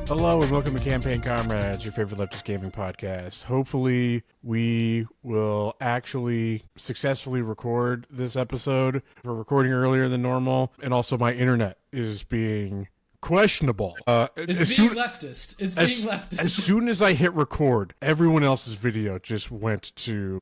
Hello and welcome to Campaign Comrades, your favorite leftist gaming podcast. Hopefully we will actually successfully record this episode. We're recording earlier than normal, and also my internet is being questionable. It's being leftist. As soon as I hit record, everyone else's video just went to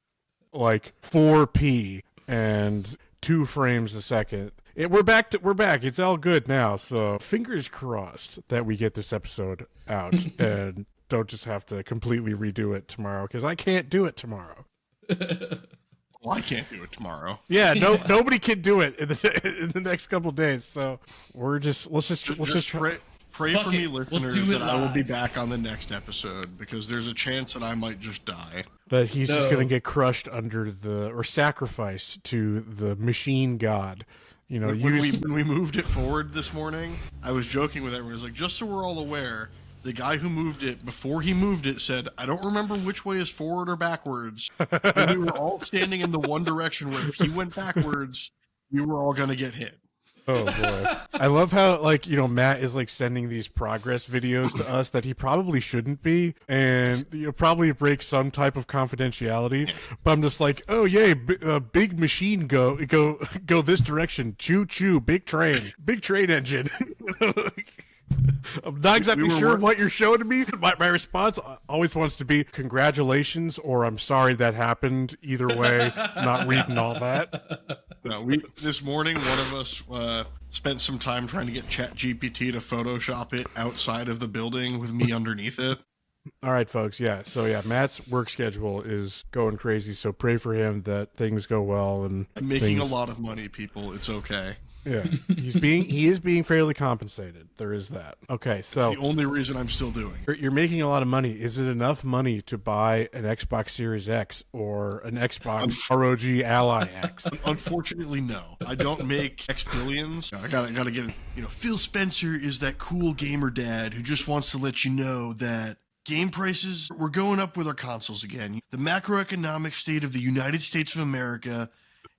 like 4p and 2 frames a second. We're back. It's all good now. So fingers crossed that we get this episode out and don't just have to completely redo it tomorrow, because I can't do it tomorrow. Well, I can't do it tomorrow. Yeah, nobody can do it in the next couple of days. So let's just try. Pray for me, listeners, that I will be back on the next episode, because there's a chance that I might just die. That he's just going to get crushed or sacrificed to the machine god. You know, when we moved it forward this morning, I was joking with everyone. I was like, just so we're all aware, the guy who moved it, before he moved it, said, I don't remember which way is forward or backwards. And we were all standing in the one direction where if he went backwards, we were all going to get hit. Oh boy. I love how, like, you know, Matt is like sending these progress videos to us that he probably shouldn't be, and probably breaks some type of confidentiality. But I'm just like, oh yay, big machine go this direction, choo choo, big train engine. I'm not exactly sure what you're showing me. My response always wants to be congratulations or I'm sorry that happened. Either way, not reading all that. No, this morning, one of us spent some time trying to get ChatGPT to Photoshop it outside of the building with me underneath it. All right, folks. Yeah. So yeah, Matt's work schedule is going crazy. So pray for him that things go well. And I'm making a lot of money, people. It's okay. Yeah, he is being fairly compensated. There is that. Okay, so it's the only reason I'm still doing. You're making a lot of money. Is it enough money to buy an Xbox Series X or an Xbox ROG Ally X? Unfortunately, no. I don't make X billions. I gotta get it. You know, Phil Spencer is that cool gamer dad who just wants to let you know that game prices, we're going up with our consoles again. The macroeconomic state of the United States of America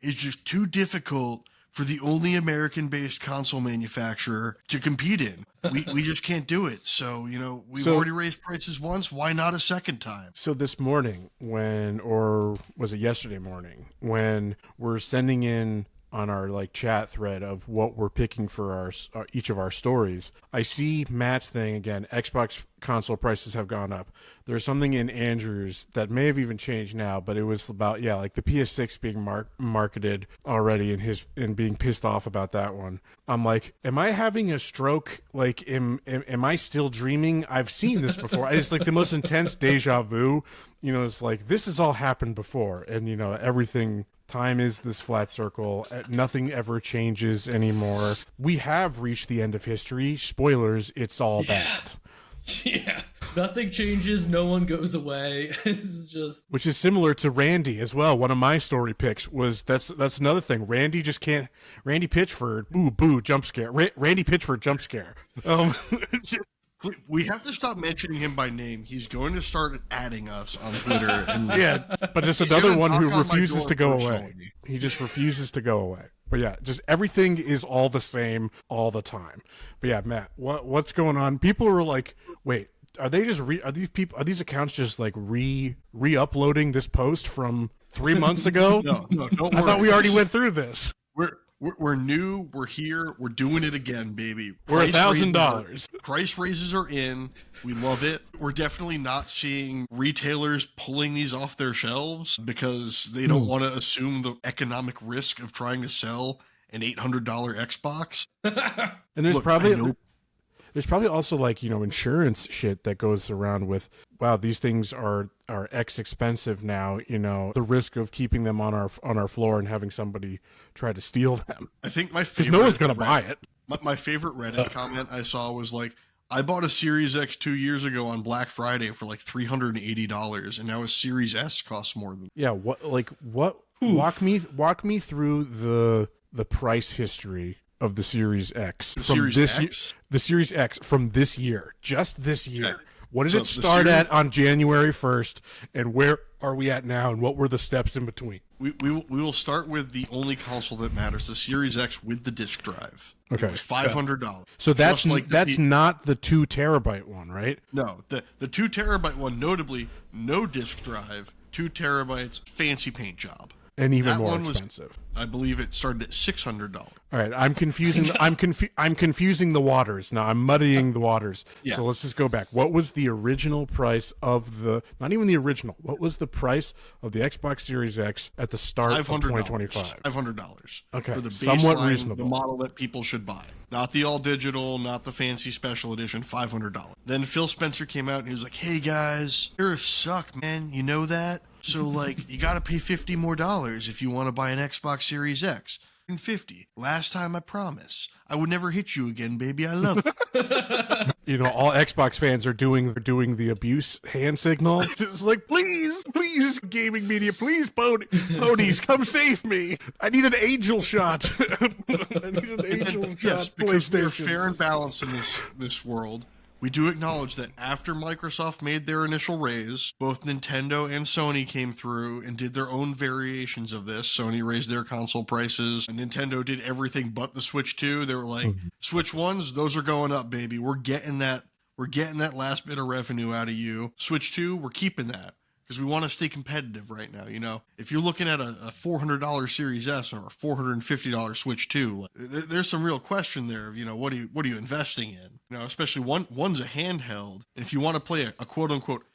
is just too difficult for the only American-based console manufacturer to compete in. We just can't do it. So, you know, we've already raised prices once. Why not a second time? So this morning or was it yesterday morning, when we're sending in on our like chat thread of what we're picking for our each of our stories, I see Matt's thing again. Xbox console prices have gone up. There's something in Andrew's that may have even changed now, but it was about like the PS6 being marketed already and being pissed off about that one. I'm like, am I having a stroke? Like, am I still dreaming? I've seen this before. It's like the most intense deja vu. You know, it's like this has all happened before, and you know everything. Time is this flat circle. Nothing ever changes anymore. We have reached the end of history. Spoilers, it's all bad. Yeah. Nothing changes, no one goes away. It's just, which is similar to Randy as well. One of my story picks was that's another thing. Randy Pitchford, boo jump scare. Randy Pitchford jump scare. We have to stop mentioning him by name. He's going to start adding us on Twitter. And yeah, but it's another one who refuses to go away. He just refuses to go away. But yeah, just everything is all the same all the time. But yeah, Matt, what's going on? People are like, wait, are these accounts just like re-uploading this post from 3 months ago? No, don't worry. I thought we already went through this. We're new. We're here. We're doing it again, baby. We're $1,000. Price raises are in. We love it. We're definitely not seeing retailers pulling these off their shelves because they don't want to assume the economic risk of trying to sell an $800 Xbox. And there's probably also like, you know, insurance shit that goes around with, wow, these things are X expensive now, you know, the risk of keeping them on our floor and having somebody try to steal them. I think my favorite, because no one's going to buy it. My favorite Reddit comment I saw was like, I bought a Series X 2 years ago on Black Friday for like $380, and now a Series S costs more than. Yeah, walk me through the price history of the Series X The Series X from this year, just this year. Okay. What did So it start at on January 1st, and where are we at now, and what were the steps in between? We will start with the only console that matters, the Series X with the disk drive. Okay. It was $500. So that's Just like that's not the 2 terabyte one, right? No, the 2 terabyte one, notably, no disk drive, 2 terabytes, fancy paint job. And even That more one expensive. I believe it started at $600. All right, I'm confusing. I'm confusing the waters now. I'm muddying the waters. Yeah. So let's just go back. What was the original price of the? Not even the original. What was the price of the Xbox Series X at the start of 2025? $500. Okay, For the somewhat baseline, reasonable. the model that people should buy, not the all digital, not the fancy special edition. $500. Then Phil Spencer came out and he was like, "Hey guys, tariffs suck, man. You know that." So, like, you got to pay $50 more if you want to buy an Xbox Series X. And 50. Last time I promise. I would never hit you again, baby. I love it. You know, all Xbox fans are doing the abuse hand signal. It's like, please, gaming media, please, ponies, come save me. I need an angel shot. I need an angel shot. Yes, because we're PlayStation. fair and balanced in this world. We do acknowledge that after Microsoft made their initial raise, both Nintendo and Sony came through and did their own variations of this. Sony raised their console prices, and Nintendo did everything but the Switch 2. They were like, Switch 1s, those are going up, baby. We're getting that last bit of revenue out of you. Switch 2, we're keeping that. Because we want to stay competitive right now, you know? If you're looking at a $400 Series S or a $450 Switch 2, there's some real question there of, you know, what are you investing in? You know, especially one's a handheld. And if you want to play a quote-unquote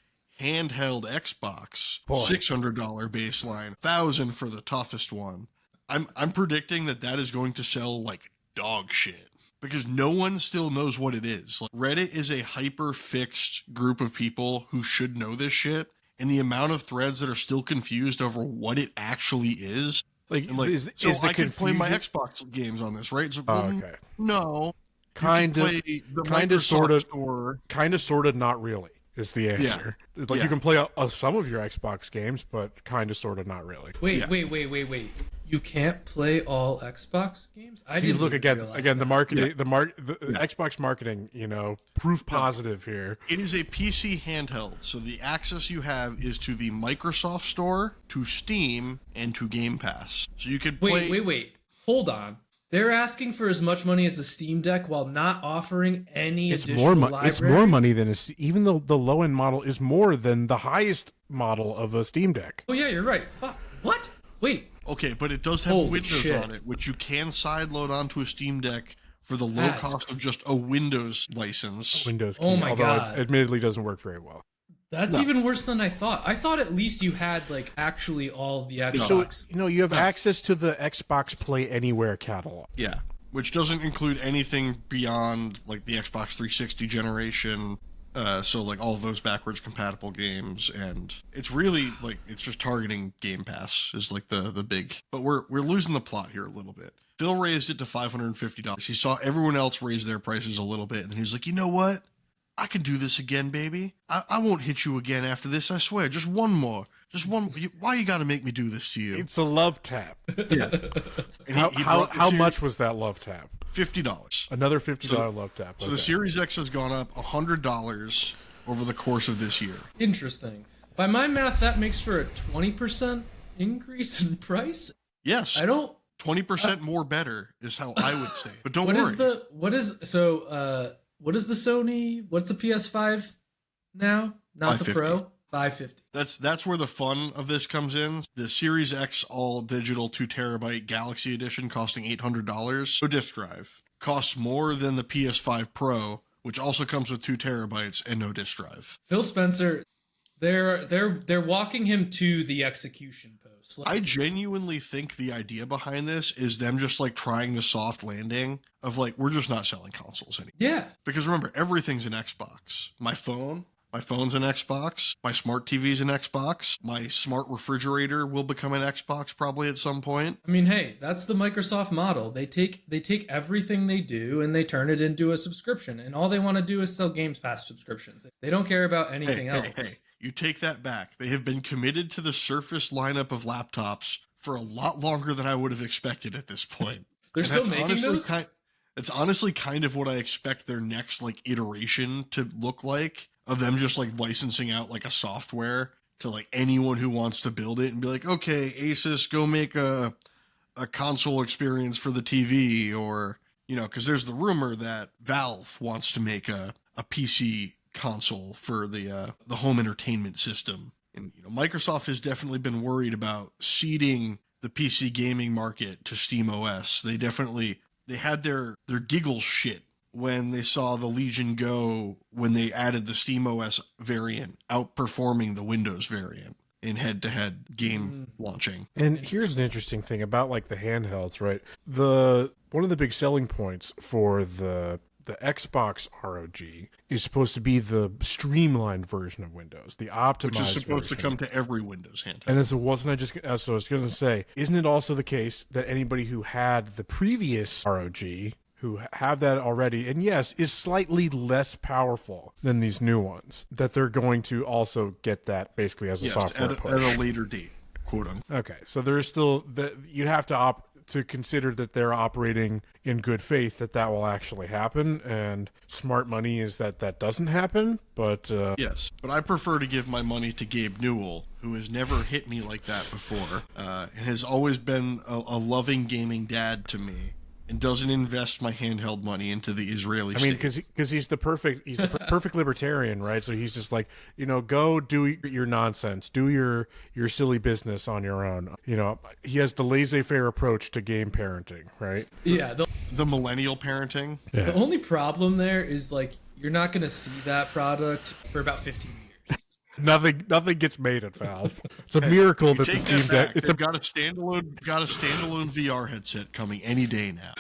handheld Xbox, $600 baseline, $1,000 for the toughest one. I'm predicting that is going to sell like dog shit. Because no one still knows what it is. Like, Reddit is a hyper-fixed group of people who should know this shit. And the amount of threads that are still confused over what it actually is. Like, is the I could play my confusion- Xbox games on this, right? So, okay. No. Kind of, sort of, not really is the answer. Yeah. Like, you can play some of your Xbox games, but kind of, sort of, not really. Wait. You can't play all Xbox games? I didn't look even again. realize The that. marketing, the Xbox marketing. You know, proof positive here. It is a PC handheld, so the access you have is to the Microsoft Store, to Steam, and to Game Pass. So you could play. Wait. Hold on. They're asking for as much money as a Steam Deck while not offering any additional library? It's more money than even though the low end model is more than the highest model of a Steam Deck. Oh yeah, you're right. Fuck. What? Wait. Okay, but it does have Holy Windows shit. on it, which you can sideload onto a Steam Deck for the low cost of just a Windows license. Windows. Oh my although God. it admittedly doesn't work very well. That's even worse than I thought. I thought at least you had like actually all of the Xbox. So, you know, you have access to the Xbox Play Anywhere catalog. Yeah, which doesn't include anything beyond like the Xbox 360 generation. So like all of those backwards compatible games, and it's really like it's just targeting Game Pass is like the big. But we're losing the plot here a little bit. Phil raised it to $550. He saw everyone else raise their prices a little bit, and he was like, you know what? I can do this again, baby. I won't hit you again after this, I swear. Just one more. Just one. Why you got to make me do this to you? It's a love tap. Yeah. And How much was that love tap? $50. Another $50 love tap. So the Series X has gone up $100 over the course of this year. Interesting. By my math, that makes for a 20% increase in price. Yes. I don't. 20% more better is how I would say. But don't worry. What is the Sony? What's the PS5 now? Not the Pro. 550. That's where the fun of this comes in. The Series X all digital 2 terabyte Galaxy Edition costing $800. No disk drive costs more than the PS5 Pro, which also comes with 2 terabytes and no disk drive. Phil Spencer, they're walking him to the execution post. I genuinely think the idea behind this is them just like trying the soft landing of like, we're just not selling consoles anymore. Yeah. Because remember, everything's an Xbox. My phone's an Xbox. My smart TV's an Xbox. My smart refrigerator will become an Xbox probably at some point. I mean, hey, that's the Microsoft model. They take everything they do and they turn it into a subscription. And all they want to do is sell Games Pass subscriptions. They don't care about anything else. Hey, you take that back. They have been committed to the Surface lineup of laptops for a lot longer than I would have expected at this point. They're still making those? It's honestly kind of what I expect their next like iteration to look like. of them just like licensing out like a software to like anyone who wants to build it and be like, okay, Asus, go make a console experience for the TV, or, you know, because there's the rumor that Valve wants to make a PC console for the home entertainment system. And, you know, Microsoft has definitely been worried about ceding the PC gaming market to SteamOS. They had their giggles shit when they saw the Legion Go, when they added the SteamOS variant outperforming the Windows variant in head-to-head game launching. And here's an interesting thing about like the handhelds, right? One of the big selling points for the Xbox ROG is supposed to be the streamlined version of Windows, the optimized Which is supposed version. to come to every Windows handheld. And this wasn't I just so I was going to say, isn't it also the case that anybody who had the previous ROG, who have that already, and yes, is slightly less powerful than these new ones, that they're going to also get that basically as a software push at a later date, quote unquote. Okay, so there is still that you'd have to consider that they're operating in good faith that will actually happen, and smart money is that doesn't happen. But yes, but I prefer to give my money to Gabe Newell, who has never hit me like that before, and has always been a loving gaming dad to me, and doesn't invest my handheld money into the Israeli I mean, state. because he's the perfect libertarian, right? So he's just like, you know, go do your nonsense, do your silly business on your own. You know, he has the laissez-faire approach to game parenting, right? Yeah. The millennial parenting. Yeah. The only problem there is like you're not going to see that product for about 15 years. Nothing gets made at Valve. It's a miracle that the Take Steam that Deck. back. It's They've got a standalone VR headset coming any day now.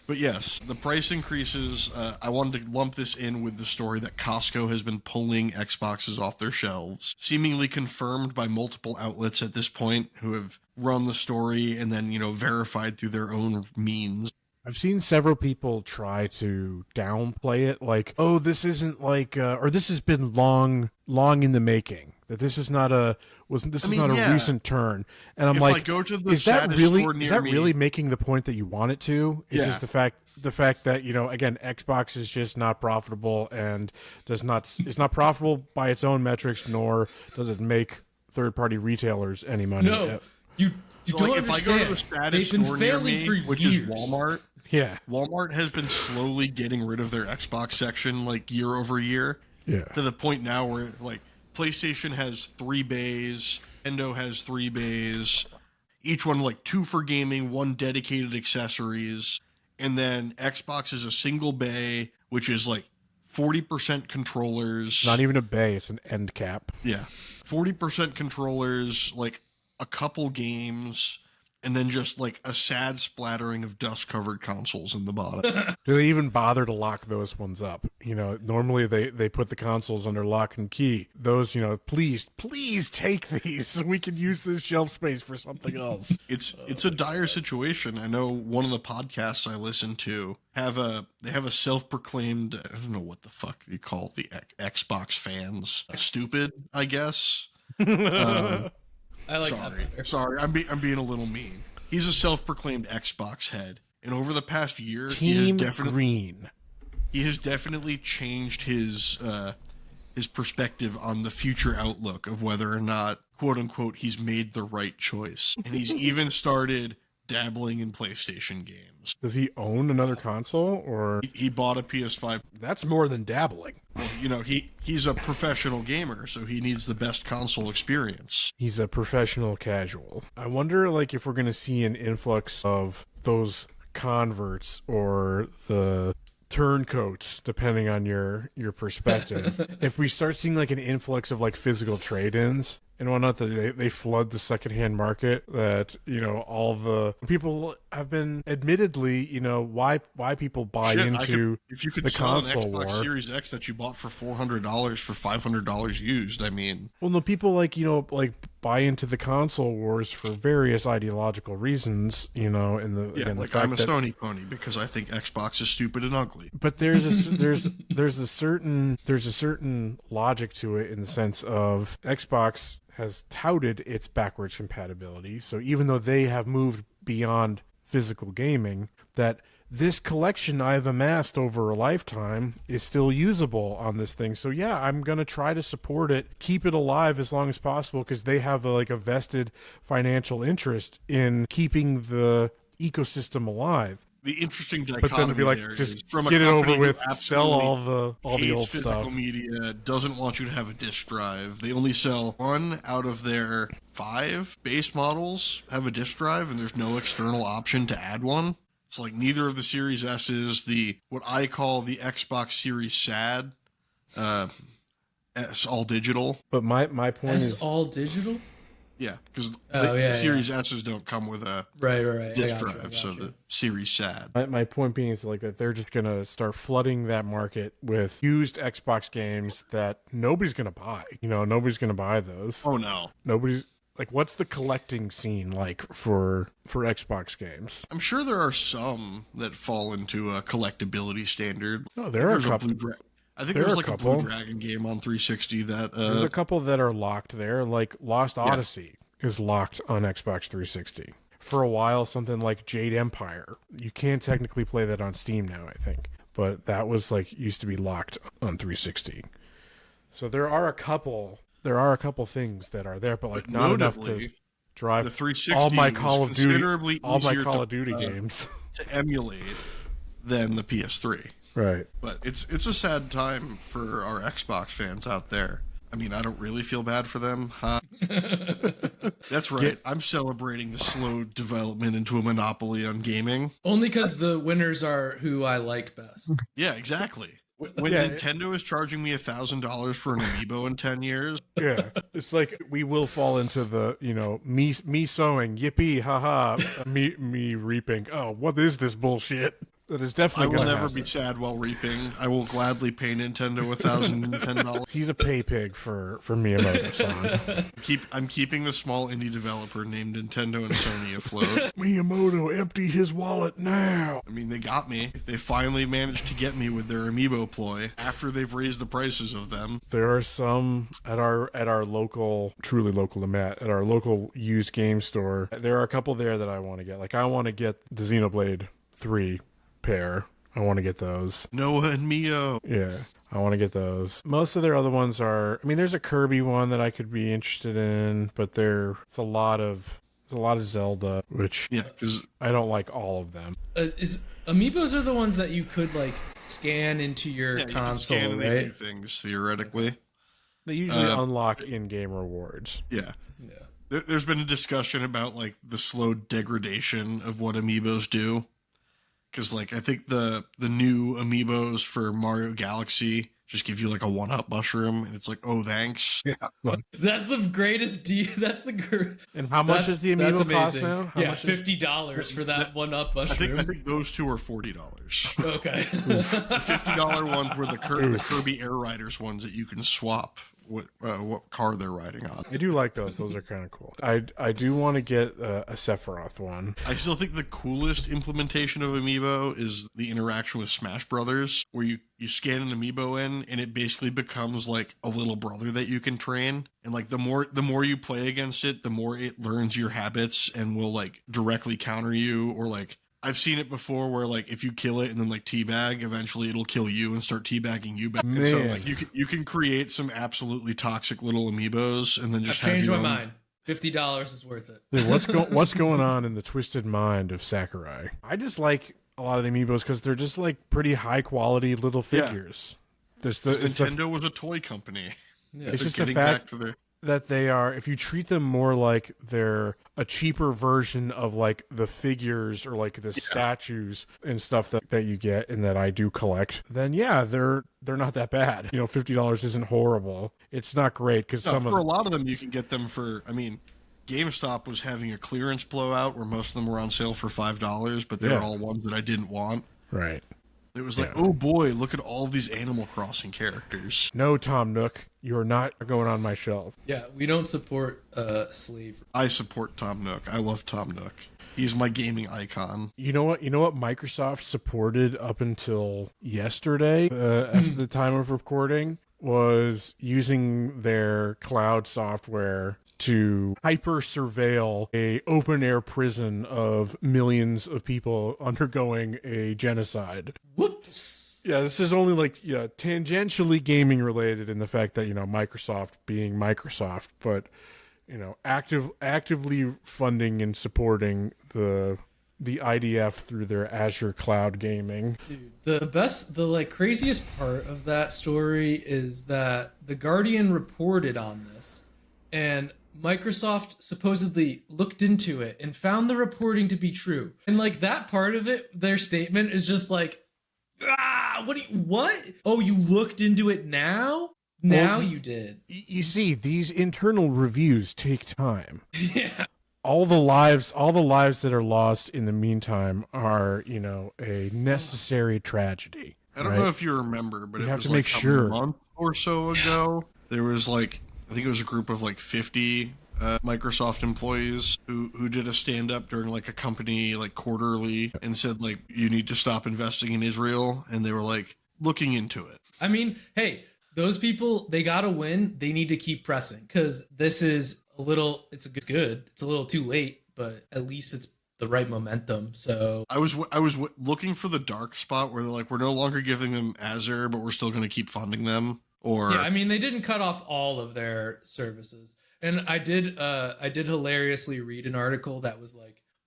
But yes, the price increases. I wanted to lump this in with the story that Costco has been pulling Xboxes off their shelves, seemingly confirmed by multiple outlets at this point who have run the story and then, you know, verified through their own means. I've seen several people try to downplay it, like, oh, this isn't like, or this has been long in the making. That this is not a recent turn. And I'm If like, I go to the is that saddest really store near is that me- really making the point that you want it to? It's Yeah. just the fact that, you know, again, Xbox is just not profitable and it's not profitable by its own metrics, nor does it make third-party retailers any money. No, you So, don't like, if I understand. go to the status They've been store near failing me, for which years. is Walmart, Yeah. Walmart has been slowly getting rid of their Xbox section like year over year. Yeah. To the point now where like PlayStation has 3 bays, Nintendo has 3 bays, each one like 2 for gaming, 1 dedicated accessories, and then Xbox is a single bay, which is like 40% controllers. Not even a bay, it's an end cap. Yeah. 40% controllers, like a couple games, and then just like a sad splattering of dust-covered consoles in the bottom. Do they even bother to lock those ones up? You know, normally they put the consoles under lock and key. Those, you know, please take these so we can use this shelf space for something else. It's a dire situation. I know one of the podcasts I listen to have a self-proclaimed, I don't know what the fuck you call the Xbox fans, stupid, I guess. I like that better. Sorry, I'm being a little mean. He's a self-proclaimed Xbox head, and over the past year, Team Green. he has definitely changed his perspective on the future outlook of whether or not, quote unquote, he's made the right choice, and he's even started dabbling in PlayStation games. Does he own another console, or He bought a PS5. that's more than dabbling? Well, you know, he's a professional gamer, so he needs the best console experience. He's a professional casual. I wonder, like, if we're going to see an influx of those converts or the turncoats, depending on your perspective. If we start seeing like an influx of like physical trade-ins and whatnot, that they flood the secondhand market, that, you know, all the people have been admittedly, you know, why people buy into if you could the sell an console Xbox war. Series X that you bought for $400 for $500 used, I mean, Well, no, people like, you know, like buy into the console wars for various ideological reasons, you know, and the yeah, again, like the fact I'm a that, Sony pony because I think Xbox is stupid and ugly. but there's a certain logic to it, in the sense of Xbox has touted its backwards compatibility. So even though they have moved beyond physical gaming, that this collection I've amassed over a lifetime is still usable on this thing. So yeah, I'm going to try to support it, keep it alive as long as possible, because they have a vested financial interest in keeping the ecosystem alive. The interesting But dichotomy then to be like, there just is from a get it company over with, who sell all absolutely the hates old physical stuff. media, doesn't want you to have a disk drive. They only sell 1 out of their 5 base models have a disk drive, and there's no external option to add one. It's like neither of the Series S's, the what I call the Xbox Series SAD, it's all digital. But my point S is, all digital? Yeah, because Oh, the yeah, Series S's don't come with a Right. disk I drive, so gotcha. the Series SAD. my point being is like that they're just gonna start flooding that market with used Xbox games that nobody's gonna buy. Nobody's gonna buy those. Oh no. Nobody's like, what's the collecting scene like for Xbox games? I'm sure there are some that fall into a collectability standard. Oh, there are a There's couple. I think There there's are a like a couple. Blue Dragon game on 360 that There's a couple that are locked there, like Lost Odyssey is locked on Xbox 360. For a while, something like Jade Empire, you can technically play that on Steam now, I think, but that was used to be locked on 360. So there are a couple things that are there, but not enough to drive the 360 all my was Call of Duty, considerably all my easier Call of Duty to games. to emulate than the PS3. Right. But it's a sad time for our Xbox fans out there. I mean, I don't really feel bad for them. Huh? That's right. I'm celebrating the slow development into a monopoly on gaming. Only because the winners are who I like best. Yeah, exactly. When Nintendo is charging me $1,000 for an amiibo in 10 years. Yeah, it's like we will fall into the me sowing, yippee, haha, me reaping. Oh, what is this bullshit? That is definitely. I will gonna never be sad while reaping. I will gladly pay Nintendo $1,010. He's a pay pig for Miyamoto-san. I'm keeping the small indie developer named Nintendo and Sony afloat. Miyamoto, empty his wallet now. I mean, they got me. They finally managed to get me with their amiibo ploy after they've raised the prices of them. There are some at our local, truly local at our local used game store. There are a couple there that I want to get. Like I want to get the Xenoblade 3 pair. I want to get those. Noah and Mio. Yeah, I want to get those. Most of their other ones are. I mean, there's a Kirby one that I could be interested in, but it's a lot of Zelda, which because I don't like all of them. Amiibos are the ones that you could scan into your console, you can scan and right? they do things theoretically. They usually unlock in-game rewards. Yeah. There's been a discussion about the slow degradation of what amiibos do. Because I think the new amiibos for Mario Galaxy just give you a 1-up mushroom, and it's oh, thanks. Yeah. That's the greatest deal. That's the And how much does the amiibo cost now? How much $50 for that 1-up mushroom. I think those two are $40. Okay. The $50 ones were the Kirby Air Riders ones that you can swap what car they're riding on. I do like those. Those are kind of cool. I do want to get a Sephiroth one. I still think the coolest implementation of Amiibo is the interaction with Smash Brothers, where you scan an Amiibo in, and it basically becomes a little brother that you can train. And the more you play against it, the more it learns your habits and will directly counter you, or I've seen it before where if you kill it and then teabag, eventually it'll kill you and start teabagging you back. And so you can create some absolutely toxic little amiibos and then just I've changed my mind. $50 is worth it. Dude, what's going on in the twisted mind of Sakurai? I just like a lot of the amiibos because they're just pretty high quality little figures. Nintendo was a toy company. Yeah, it's just the fact that they are, if you treat them more like they're a cheaper version of the figures or the statues and stuff that you get and that I do collect, then they're not that bad. $50 isn't horrible. It's not great because a lot of them you can get them for. I mean, GameStop was having a clearance blowout where most of them were on sale for $5, but they were all ones that I didn't want. Right. It was oh boy, look at all these Animal Crossing characters. No, Tom Nook, you are not going on my shelf. Yeah, we don't support slavery. I support Tom Nook. I love Tom Nook. He's my gaming icon. You know what Microsoft supported up until yesterday, at the time of recording, was using their cloud software to hyper surveil a open air prison of millions of people undergoing a genocide. Whoops. Yeah, this is only like tangentially gaming related in the fact that Microsoft being Microsoft, but actively funding and supporting the IDF through their Azure cloud gaming. Dude, the craziest part of that story is that the Guardian reported on this, and Microsoft supposedly looked into it and found the reporting to be true. And that part of it, their statement is just like, what? Oh, you looked into it now? Now you did. You see, these internal reviews take time. Yeah. All the lives that are lost in the meantime are, a necessary tragedy. I don't know if you remember, but you it have was to make sure. A month or so ago, there was I think it was a group of 50 Microsoft employees who did a stand-up during a company quarterly and said you need to stop investing in Israel, and they were looking into it. I mean, hey, those people, they gotta win. They need to keep pressing, because this is it's good. It's a little too late, but at least it's the right momentum. So I was looking for the dark spot where they're we're no longer giving them Azure, but we're still going to keep funding them. Or yeah, I mean, they didn't cut off all of their services. And I did hilariously read an article that was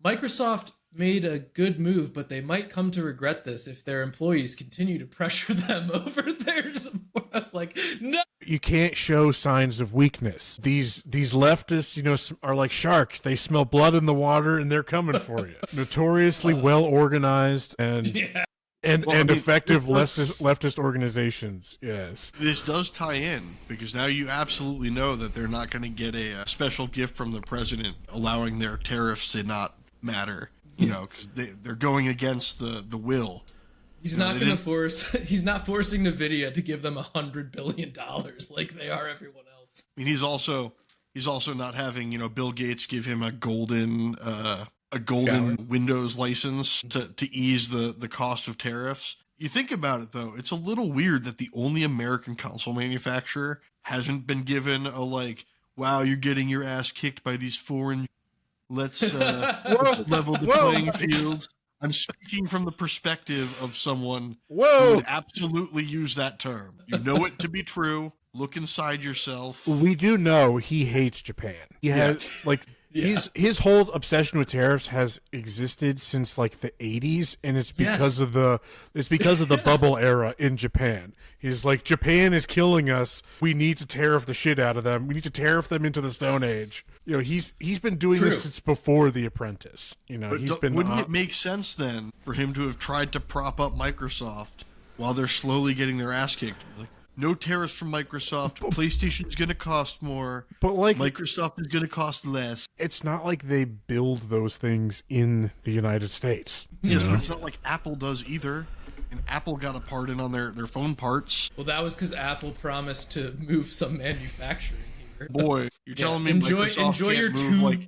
Microsoft made a good move, but they might come to regret this if their employees continue to pressure them over their support. I was like, no. You can't show signs of weakness. These leftists, are like sharks. They smell blood in the water and they're coming for you. Notoriously well organized and effective leftist organizations. Yes. This does tie in, because now you absolutely know that they're not going to get a special gift from the president allowing their tariffs to not matter. Because they're going against the will. He's not going to force. He's not forcing NVIDIA to give them $100 billion like they are everyone else. I mean, he's also not having Bill Gates give him a golden Windows license to ease the cost of tariffs. You think about it though, it's a little weird that the only American console manufacturer hasn't been given a wow, you're getting your ass kicked by these foreign. Let's level the playing field. I'm speaking from the perspective of someone who would absolutely use that term. You know it to be true. Look inside yourself. We do know he hates Japan. He has his whole obsession with tariffs has existed since the 80s, and it's because of the bubble era in Japan. He's Japan is killing us. We need to tariff the shit out of them. We need to tariff them into the Stone Age. He's been doing this since before The Apprentice. Wouldn't it make sense then for him to have tried to prop up Microsoft while they're slowly getting their ass kicked? No tariffs from Microsoft. PlayStation's going to cost more. But Microsoft is going to cost less. It's not like they build those things in the United States. Yes, but it's not like Apple does either. And Apple got a pardon on their phone parts. Well, that was because Apple promised to move some manufacturing here. Boy, you're telling me enjoy your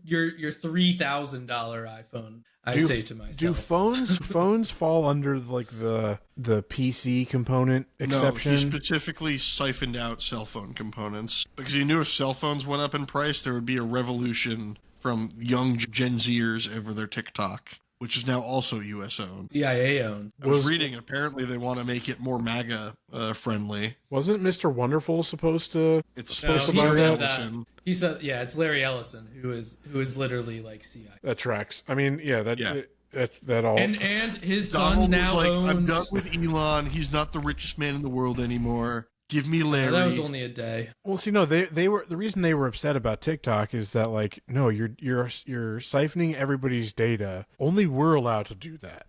your $3,000 iPhone. I say to myself, do phones fall under the PC component exception? No, he specifically siphoned out cell phone components because he knew if cell phones went up in price, there would be a revolution from young Gen Zers over their TikTok, which is now also U.S. owned. CIA owned. I was reading, apparently they want to make it more MAGA friendly. Wasn't Mr. Wonderful supposed to? It's supposed to be Larry Ellison. He said, it's Larry Ellison who is literally CIA. That tracks. I mean, that all. And his Donald son now owns. I'm done with Elon. He's not the richest man in the world anymore. Give me Larry. That was only a day. Well, see, no, they were the reason they were upset about TikTok is that no, you're siphoning everybody's data. Only we're allowed to do that.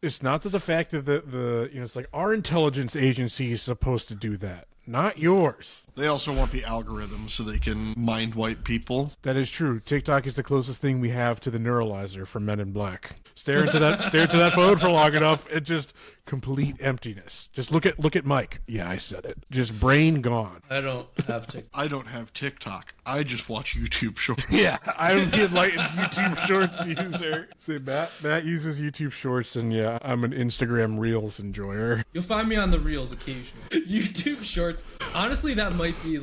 It's not that the fact that it's our intelligence agency is supposed to do that, not yours. They also want the algorithm so they can mind wipe people. That is true. TikTok is the closest thing we have to the neuralizer from Men in Black. Stare into that phone for long enough, it just complete emptiness. Just look at Mike. Yeah, I said it. Just brain gone. I don't have TikTok. I don't have TikTok. I just watch YouTube Shorts. Yeah, I'm the enlightened YouTube Shorts user. See, Matt uses YouTube Shorts, and yeah, I'm an Instagram Reels enjoyer. You'll find me on the Reels occasionally. YouTube Shorts. Honestly, that might be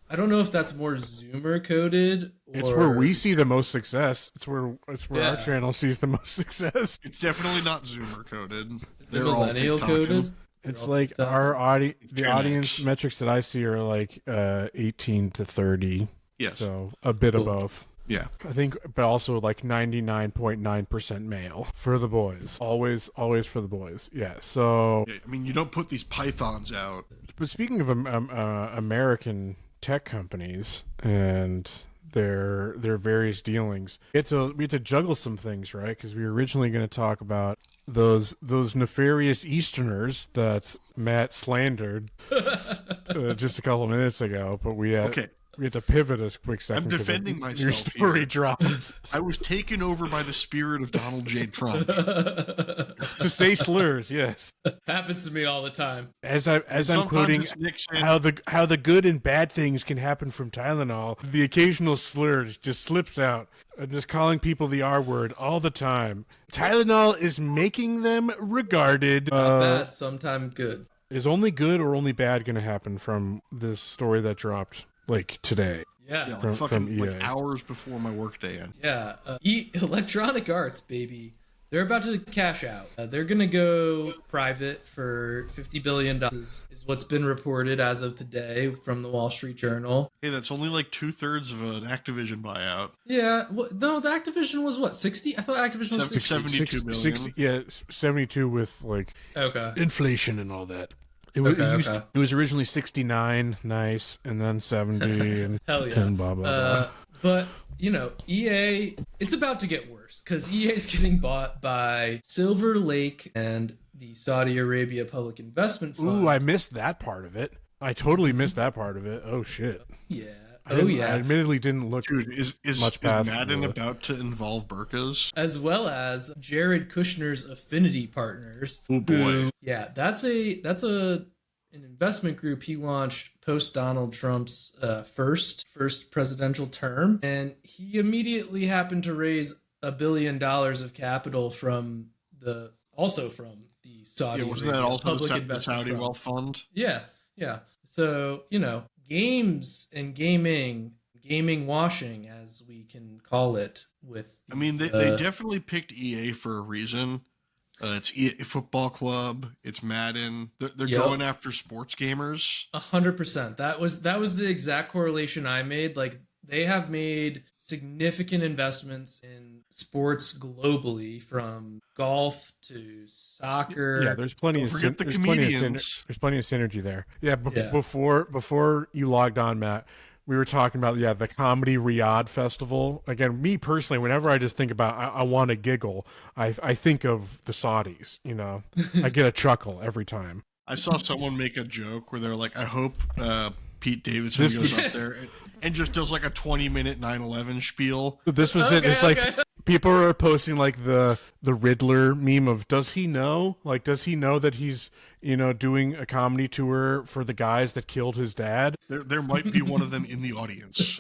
I don't know if that's more Zoomer coded or It's where we see the most success. It's where our Yeah. channel sees the most success. It's definitely not Zoomer coded. Is it They're all millennial TikToking. coded? It's They're all like TikTok? the Gen audience X. metrics that I see are like 18 to 30. Yes. So a bit of Cool. both. Yeah. I think, but also like 99.9% male for the boys. Always for the boys. Yeah. So, Yeah, I mean, you don't put these pythons out. but speaking of American tech companies and their various dealings, we had to juggle some things, right? Because we were originally going to talk about those nefarious Easterners that Matt slandered just a couple of minutes ago, but we had. Okay. We had to pivot a quick second. I'm 'cause defending your myself story here. dropped. I was taken over by the spirit of Donald J. Trump. To say slurs, yes. Happens to me all the time. As I'm Sometimes quoting it's Nixon. how the good and bad things can happen from Tylenol, the occasional slur just slips out. I'm just calling people the R word all the time. Tylenol is making them regarded. Not bad, sometimes good. Is only good or only bad going to happen from this story that dropped like today? Yeah, Yeah. like From fucking EA. like hours before my workday end. Yeah. Electronic Arts, baby. They're about to cash out. They're going to go private for $50 billion is what's been reported as of today from the Wall Street Journal. Hey, that's only like 2/3 of an Activision buyout. Yeah. No, the Activision was what, 60? I thought Activision was 60. 72 million. 72 with like Okay. inflation and all that. It was, Okay. it was originally 69, nice, and then 70, and, Hell yeah. and blah, blah, blah. But, you know, EA, it's about to get worse because EA is getting bought by Silver Lake and the Saudi Arabia Public Investment Fund. Ooh, I missed that part of it. I totally missed that part of it. Oh, shit. Yeah. I Oh, admittedly didn't look Dude, is much past Madden the- about to involve burkas? As well as Jared Kushner's Affinity Partners. Oh boy. Yeah, that's an investment group he launched post Donald Trump's first presidential term, and he immediately happened to raise $1 billion of capital from the Saudi Yeah, wasn't Arabia that also Public the Investment Saudi Fund. Wealth Fund? Yeah. So, you know, games and gaming washing, as we can call it, with I mean, these, they definitely picked EA for a reason. It's EA Football Club. It's Madden. They're Yep. going after sports gamers. 100%. That was the exact correlation I made. Like, they have made significant investments in sports globally, from golf to soccer. Yeah, there's plenty Don't of forget the there's plenty of comedians. there's plenty of synergy there. Yeah, Yeah. before you logged on, Matt, we were talking about the Comedy Riyadh Festival. Again, me personally, whenever I just think about I want to giggle, I think of the Saudis. You know, I get a chuckle every time. I saw someone make a joke where they're like, I hope Pete Davidson This- goes up there and just does like a 20-minute 9/11 spiel. This was it. Okay, It's like okay. people are posting like the Riddler meme of does he know? Like, does he know that he's doing a comedy tour for the guys that killed his dad? There might be one of them in the audience.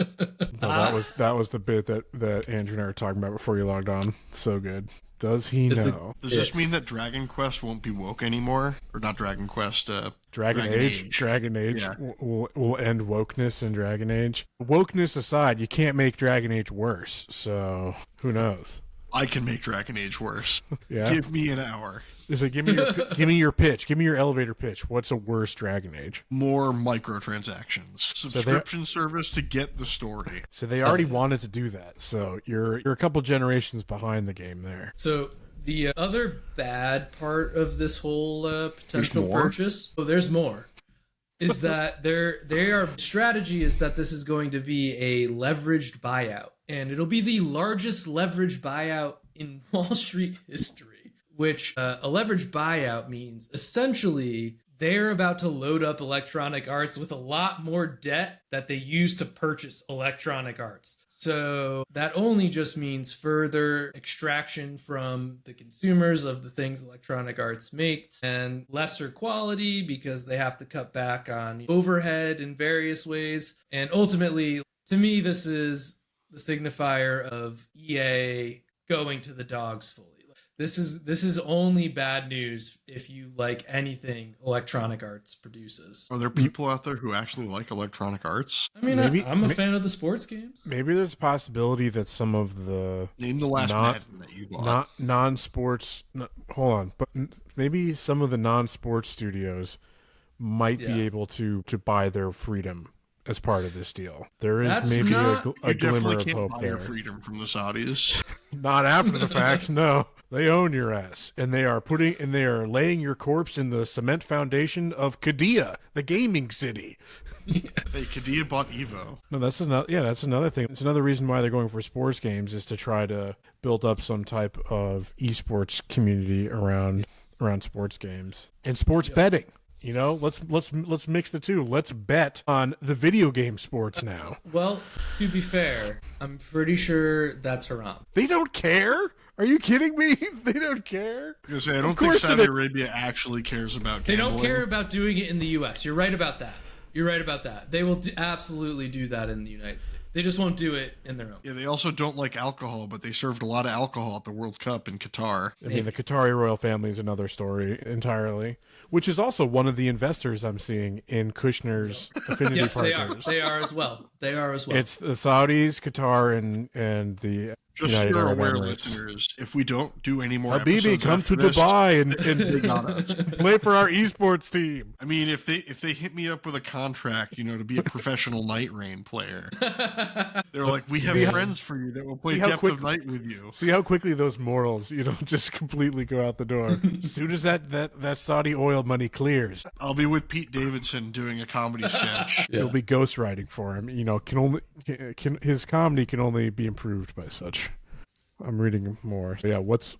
No, that was the bit that Andrew and I were talking about before you logged on. So good. Does he It's a- know? Does this mean that Dragon Quest won't be woke anymore? Or not Dragon Quest, Dragon Age. Dragon Age Yeah. will end wokeness in Dragon Age. Wokeness aside, you can't make Dragon Age worse. So who knows? I can make Dragon Age worse. Yeah. Give me an hour. Is it give me your pitch? Give me your elevator pitch. What's a worse Dragon Age? More microtransactions. Subscription service to get the story. So they already wanted to do that. So you're a couple generations behind the game there. So the other bad part of this whole potential more? purchase, there's more, is that their strategy is that this is going to be a leveraged buyout, and it'll be the largest leveraged buyout in Wall Street history. Which a leveraged buyout means essentially they're about to load up Electronic Arts with a lot more debt that they use to purchase Electronic Arts. So that only just means further extraction from the consumers of the things Electronic Arts makes, and lesser quality because they have to cut back on overhead in various ways. And ultimately, to me, this is the signifier of EA going to the dogs fully. This is only bad news if you like anything Electronic Arts produces. Are there people out there who actually like Electronic Arts? I mean, I'm a fan of the sports games. Maybe there's a possibility that some of the Name the last Madden that you bought. non-sports. Hold on, but maybe some of the non-sports studios might be able to buy their freedom as part of this deal. There is maybe a glimmer of hope there. Your freedom from the Saudis. Not after the fact, no. They own your ass, and they are laying your corpse in the cement foundation of Qiddiya, the gaming city. Hey, Qiddiya bought Evo. No, that's another thing. It's another reason why they're going for sports games, is to try to build up some type of esports community around sports games and sports betting. You know, let's mix the two. Let's bet on the video game sports now. Well, to be fair, I'm pretty sure that's haram. They don't care. Are you kidding me? They don't care. I was gonna say, I don't think Saudi Arabia actually cares about gambling. They don't care about doing it in the U.S. You're right about that. They will absolutely do that in the United States. They just won't do it in their own. Yeah, they also don't like alcohol, but they served a lot of alcohol at the World Cup in Qatar. I mean, the Qatari royal family is another story entirely, which is also one of the investors I'm seeing in Kushner's affinity partners. They are as well. It's the Saudis, Qatar, and the Just United so you're Arab aware, Emirates. listeners, if we don't do any more Habibi, episodes come after to this, Dubai and play for our esports team. I mean, if they hit me up with a contract, to be a professional Night Rain player, they're like, we have friends for you that will play Depth of Night with you. See how quickly those morals, just completely go out the door. As soon as that Saudi oil money clears, I'll be with Pete Davidson doing a comedy sketch. It'll be ghostwriting for him. His comedy can only be improved by such. I'm reading more. So yeah, what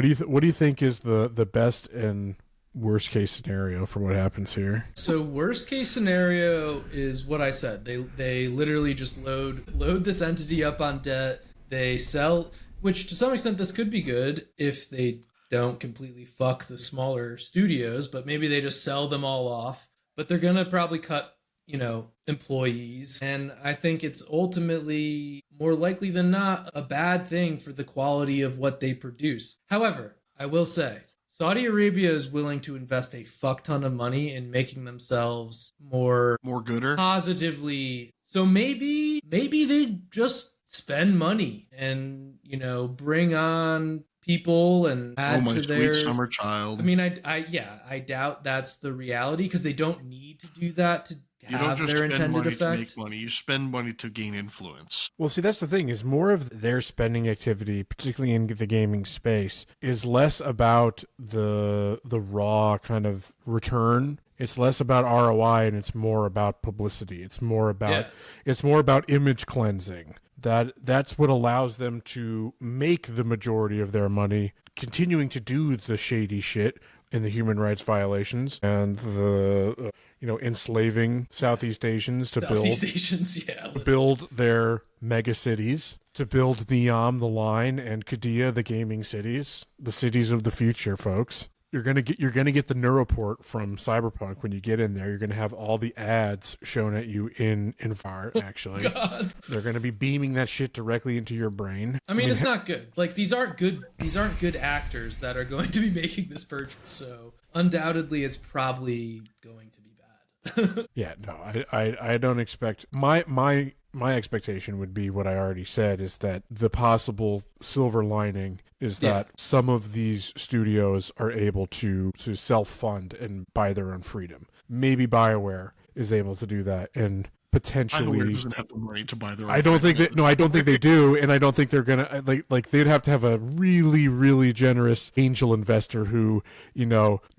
do you think is the best and worst case scenario for what happens here? So worst case scenario is what I said. They literally just load this entity up on debt. They sell, which to some extent this could be good if they don't completely fuck the smaller studios, but maybe they just sell them all off. But they're gonna probably cut employees. And I think it's ultimately more likely than not a bad thing for the quality of what they produce. However, I will say, Saudi Arabia is willing to invest a fuck ton of money in making themselves more gooder, positively. So maybe they just spend money and, bring on people and add to their sweet summer child. I mean, I doubt that's the reality, because they don't need to do that to you don't just their spend intended money effect. to make money. You spend money to gain influence. Well, see, that's the thing, is more of their spending activity, particularly in the gaming space, is less about the raw kind of return. It's less about ROI and it's more about publicity. It's more about image cleansing. That's what allows them to make the majority of their money, continuing to do the shady shit and the human rights violations and the enslaving Southeast Asians to build their mega cities, to build Niam, the line, and Qiddiya, the gaming cities, the cities of the future, folks. You're gonna get the Neuroport from Cyberpunk when you get in there. You're gonna have all the ads shown at you in VR. Actually, God. They're gonna be beaming that shit directly into your brain. I mean, it's not good. Like, these aren't good actors that are going to be making this purchase. So undoubtedly, it's probably going to be bad. Yeah, no, I don't expect my expectation would be what I already said, is that the possible silver lining is that some of these studios are able to self-fund and buy their own freedom. Maybe BioWare is able to do that, and potentially BioWare doesn't have the money to buy their own I don't freedom. think they do, and I don't think they're gonna like they'd have to have a really, really generous angel investor who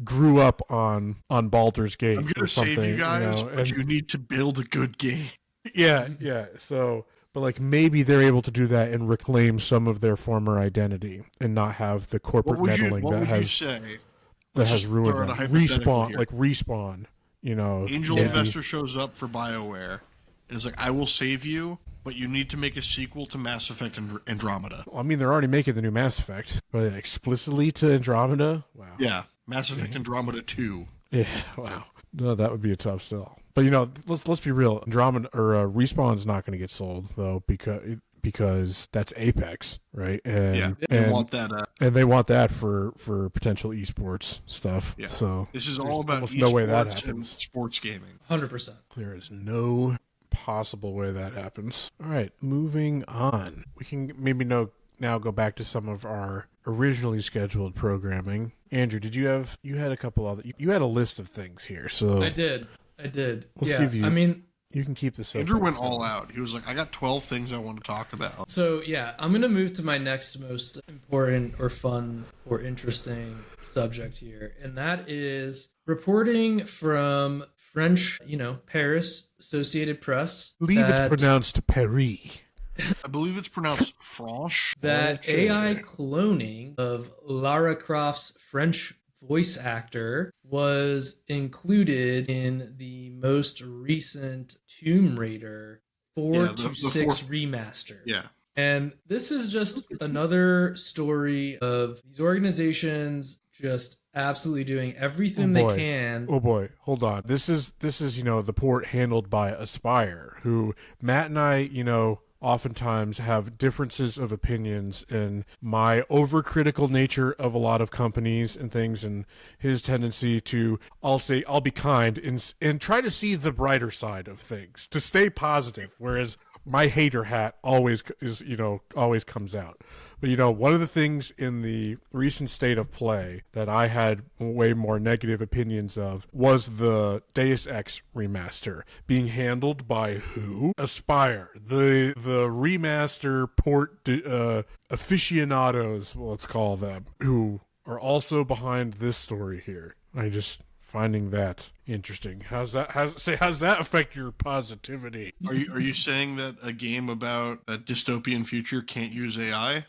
grew up on Baldur's Gate. I'm gonna or something, save you guys, but you need to build a good game. Yeah. So, but maybe they're able to do that and reclaim some of their former identity and not have the corporate meddling that has ruined them. Respawn. Angel investor shows up for BioWare and is like, "I will save you, but you need to make a sequel to Mass Effect Andromeda." Well, I mean, they're already making the new Mass Effect, but explicitly to Andromeda. Wow. Yeah, Mass Effect Andromeda 2. Yeah. Wow. No, that would be a tough sell. But let's be real. Andromeda or Respawn's not going to get sold though, because that's Apex, right? And Yeah, they want that. and they want that for potential esports stuff. Yeah. So This is all there's about almost no way that esports and happens. sports gaming. 100%. There is no possible way that happens. All right, moving on. We can maybe now go back to some of our originally scheduled programming. Andrew, you had a couple other, you had a list of things here. So I did. Let's Yeah. give you. I mean, you can keep this. Andrew went all out. He was like, I got 12 things I want to talk about. so yeah, I'm going to move to my next most important or fun or interesting subject here. And that is reporting from French, Paris Associated Press. I believe it's pronounced Paris. I believe it's pronounced Franche. That AI cloning of Lara Croft's French voice actor was included in the most recent Tomb Raider 4 to 6 remaster. Yeah. And this is just another story of these organizations just absolutely doing everything they can. Oh boy, hold on. This is the port handled by Aspire, who Matt and I, oftentimes have differences of opinions in my overcritical nature of a lot of companies and things, and his tendency to, I'll be kind and try to see the brighter side of things, to stay positive, whereas my hater hat always comes out. But one of the things in the recent state of play that I had way more negative opinions of was the Deus Ex remaster being handled by who? Aspire, the remaster port aficionados, let's call them, who are also behind this story here. I just finding that interesting. How's that affect your positivity? Are you saying that a game about a dystopian future can't use AI?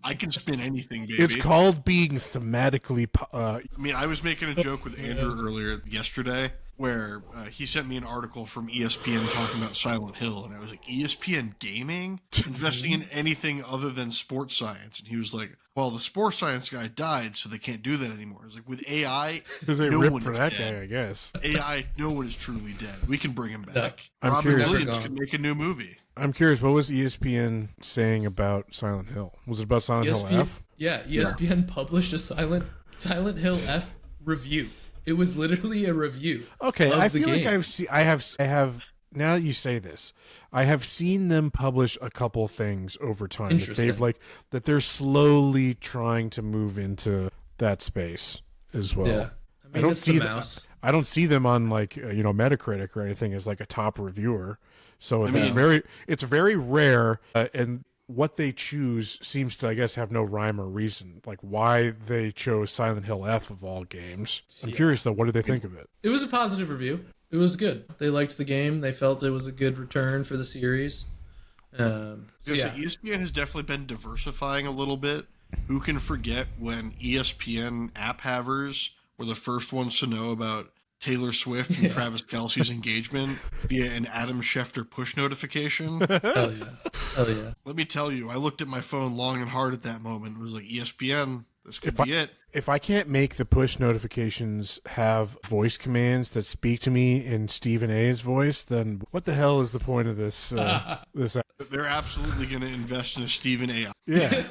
I can spin anything, baby. It's called being thematically. I was making a joke with Andrew earlier yesterday where he sent me an article from ESPN talking about Silent Hill, and I was like, ESPN gaming? Investing in anything other than sports science? And he was like, well, the sports science guy died, so they can't do that anymore. I was like, with AI, because they ripped for that guy, I guess. AI, no one is truly dead. We can bring him back. I'm Robin curious. Williams can make a new movie. I'm curious, what was ESPN saying about Silent Hill? Was it about Silent Hill F? Yeah, ESPN published a Silent Hill F review. It was literally a review. Okay, I feel game. like I have. Now that you say this, I have seen them publish a couple things over time that they're slowly trying to move into that space as well. Yeah, I don't see them. I don't see them on Metacritic or anything as like a top reviewer. So it's very rare, and what they choose seems to, I guess, have no rhyme or reason, like why they chose Silent Hill F of all games. I'm curious, though, what did they think of it? It was a positive review. It was good. They liked the game. They felt it was a good return for the series. ESPN has definitely been diversifying a little bit. Who can forget when ESPN app havers were the first ones to know about Taylor Swift and Travis Kelce's engagement via an Adam Schefter push notification? Hell yeah. Let me tell you, I looked at my phone long and hard at that moment. It was like, ESPN, this could be it. If I can't make the push notifications have voice commands that speak to me in Stephen A's voice, then what the hell is the point of this? This app? They're absolutely going to invest in a Stephen A. Yeah.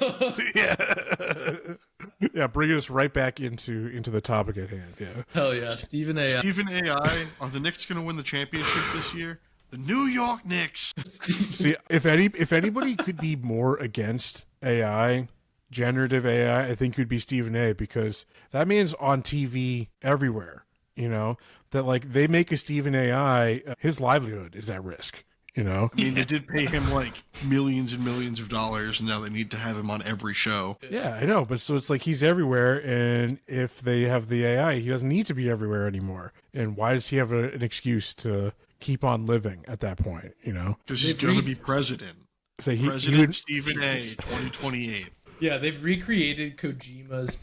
Yeah, bringing us right back into the topic at hand. Yeah. Hell yeah, Stephen A. Stephen AI. Are the Knicks going to win the championship this year? The New York Knicks. See, if anybody could be more against AI, generative AI, I think it would be Stephen A, because that man's on TV everywhere. That like they make a Stephen AI, his livelihood is at risk. They did pay him like millions and millions of dollars, and now they need to have him on every show. Yeah, I know, but so it's like he's everywhere, and if they have the AI, he doesn't need to be everywhere anymore. And why does he have an excuse to keep on living at that point? Because he's going to be president. So President Stephen A. 2028. Yeah, they've recreated Kojima's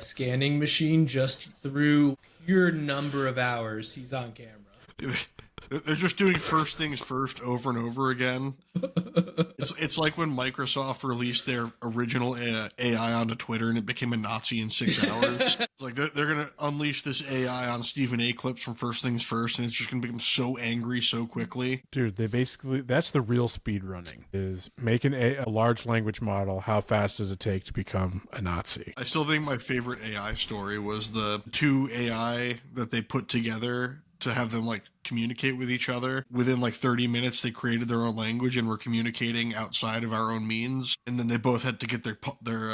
scanning machine just through pure number of hours he's on camera. They're just doing first things first over and over again. It's like when Microsoft released their original AI onto Twitter and it became a Nazi in 6 hours. It's like they're going to unleash this AI on Stephen A. clips from first things first, and it's just going to become so angry so quickly. Dude, that's the real speed running, is making a large language model. How fast does it take to become a Nazi? I still think my favorite AI story was the 2 AI that they put together to have them like communicate with each other. Within like 30 minutes, they created their own language and were communicating outside of our own means. And then they both had to get their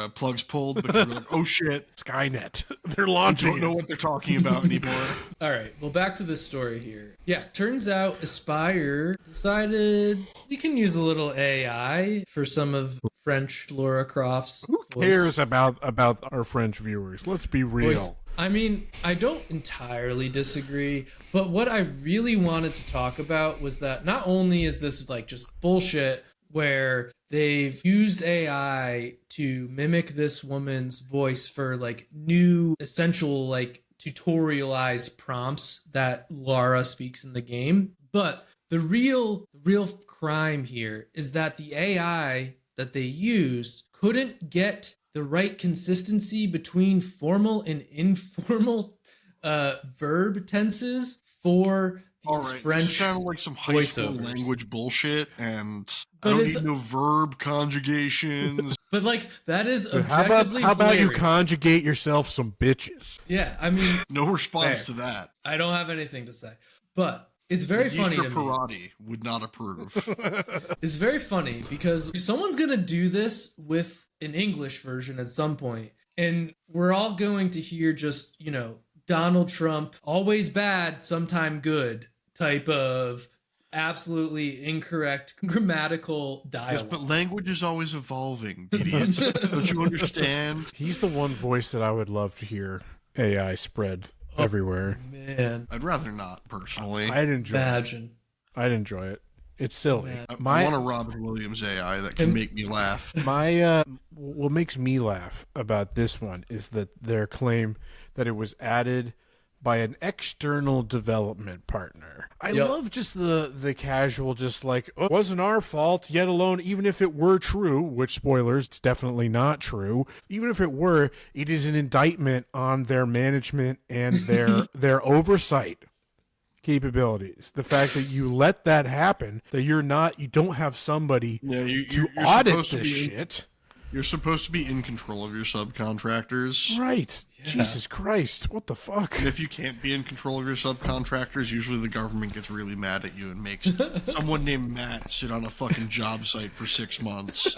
plugs pulled because they're like, oh shit, Skynet. They're I launching. don't know what they're talking about anymore. All right, well, back to this story here. Yeah, turns out Aspire decided we can use a little AI for some of French Laura Croft's Who cares about our French viewers? Let's be real. voice. I mean, I don't entirely disagree, but what I really wanted to talk about was that not only is this like just bullshit where they've used AI to mimic this woman's voice for like new essential like tutorialized prompts that Lara speaks in the game, but the real crime here is that the AI that they used couldn't get the right consistency between formal and informal verb tenses for All these right, French this sounded like some high school voiceovers. language bullshit, and But I don't it's- need no verb conjugations. But like that is So objectively how about you hilarious. conjugate yourself some bitches? Yeah, I mean, No response Fair. to that. I don't have anything to say, but it's very funny Mr. to me. Parati would not approve. It's very funny because someone's gonna do this with an English version at some point, and we're all going to hear just, you know, Donald Trump, always bad, sometime good type of absolutely incorrect grammatical Yes, dialogue. but language is always evolving, idiots. Don't you understand? He's the one voice that I would love to hear AI spread everywhere. Man, I'd rather not, personally. I'd enjoy it. imagine. I'd enjoy it. It's silly. Man. I want a Robin Williams AI that can make me laugh. What makes me laugh about this one is that their claim that it was added by an external development partner. I Yep. love just the casual, just like, oh, it wasn't our fault, yet alone, even if it were true, which spoilers, it's definitely not true. Even if it were, it is an indictment on their management and their oversight capabilities. The fact that you let that happen, that you don't have somebody Yeah, to you're audit supposed to this be shit. You're supposed to be in control of your subcontractors. Right. Jesus Christ. What the fuck? And if you can't be in control of your subcontractors, usually the government gets really mad at you and makes someone named Matt sit on a fucking job site for 6 months.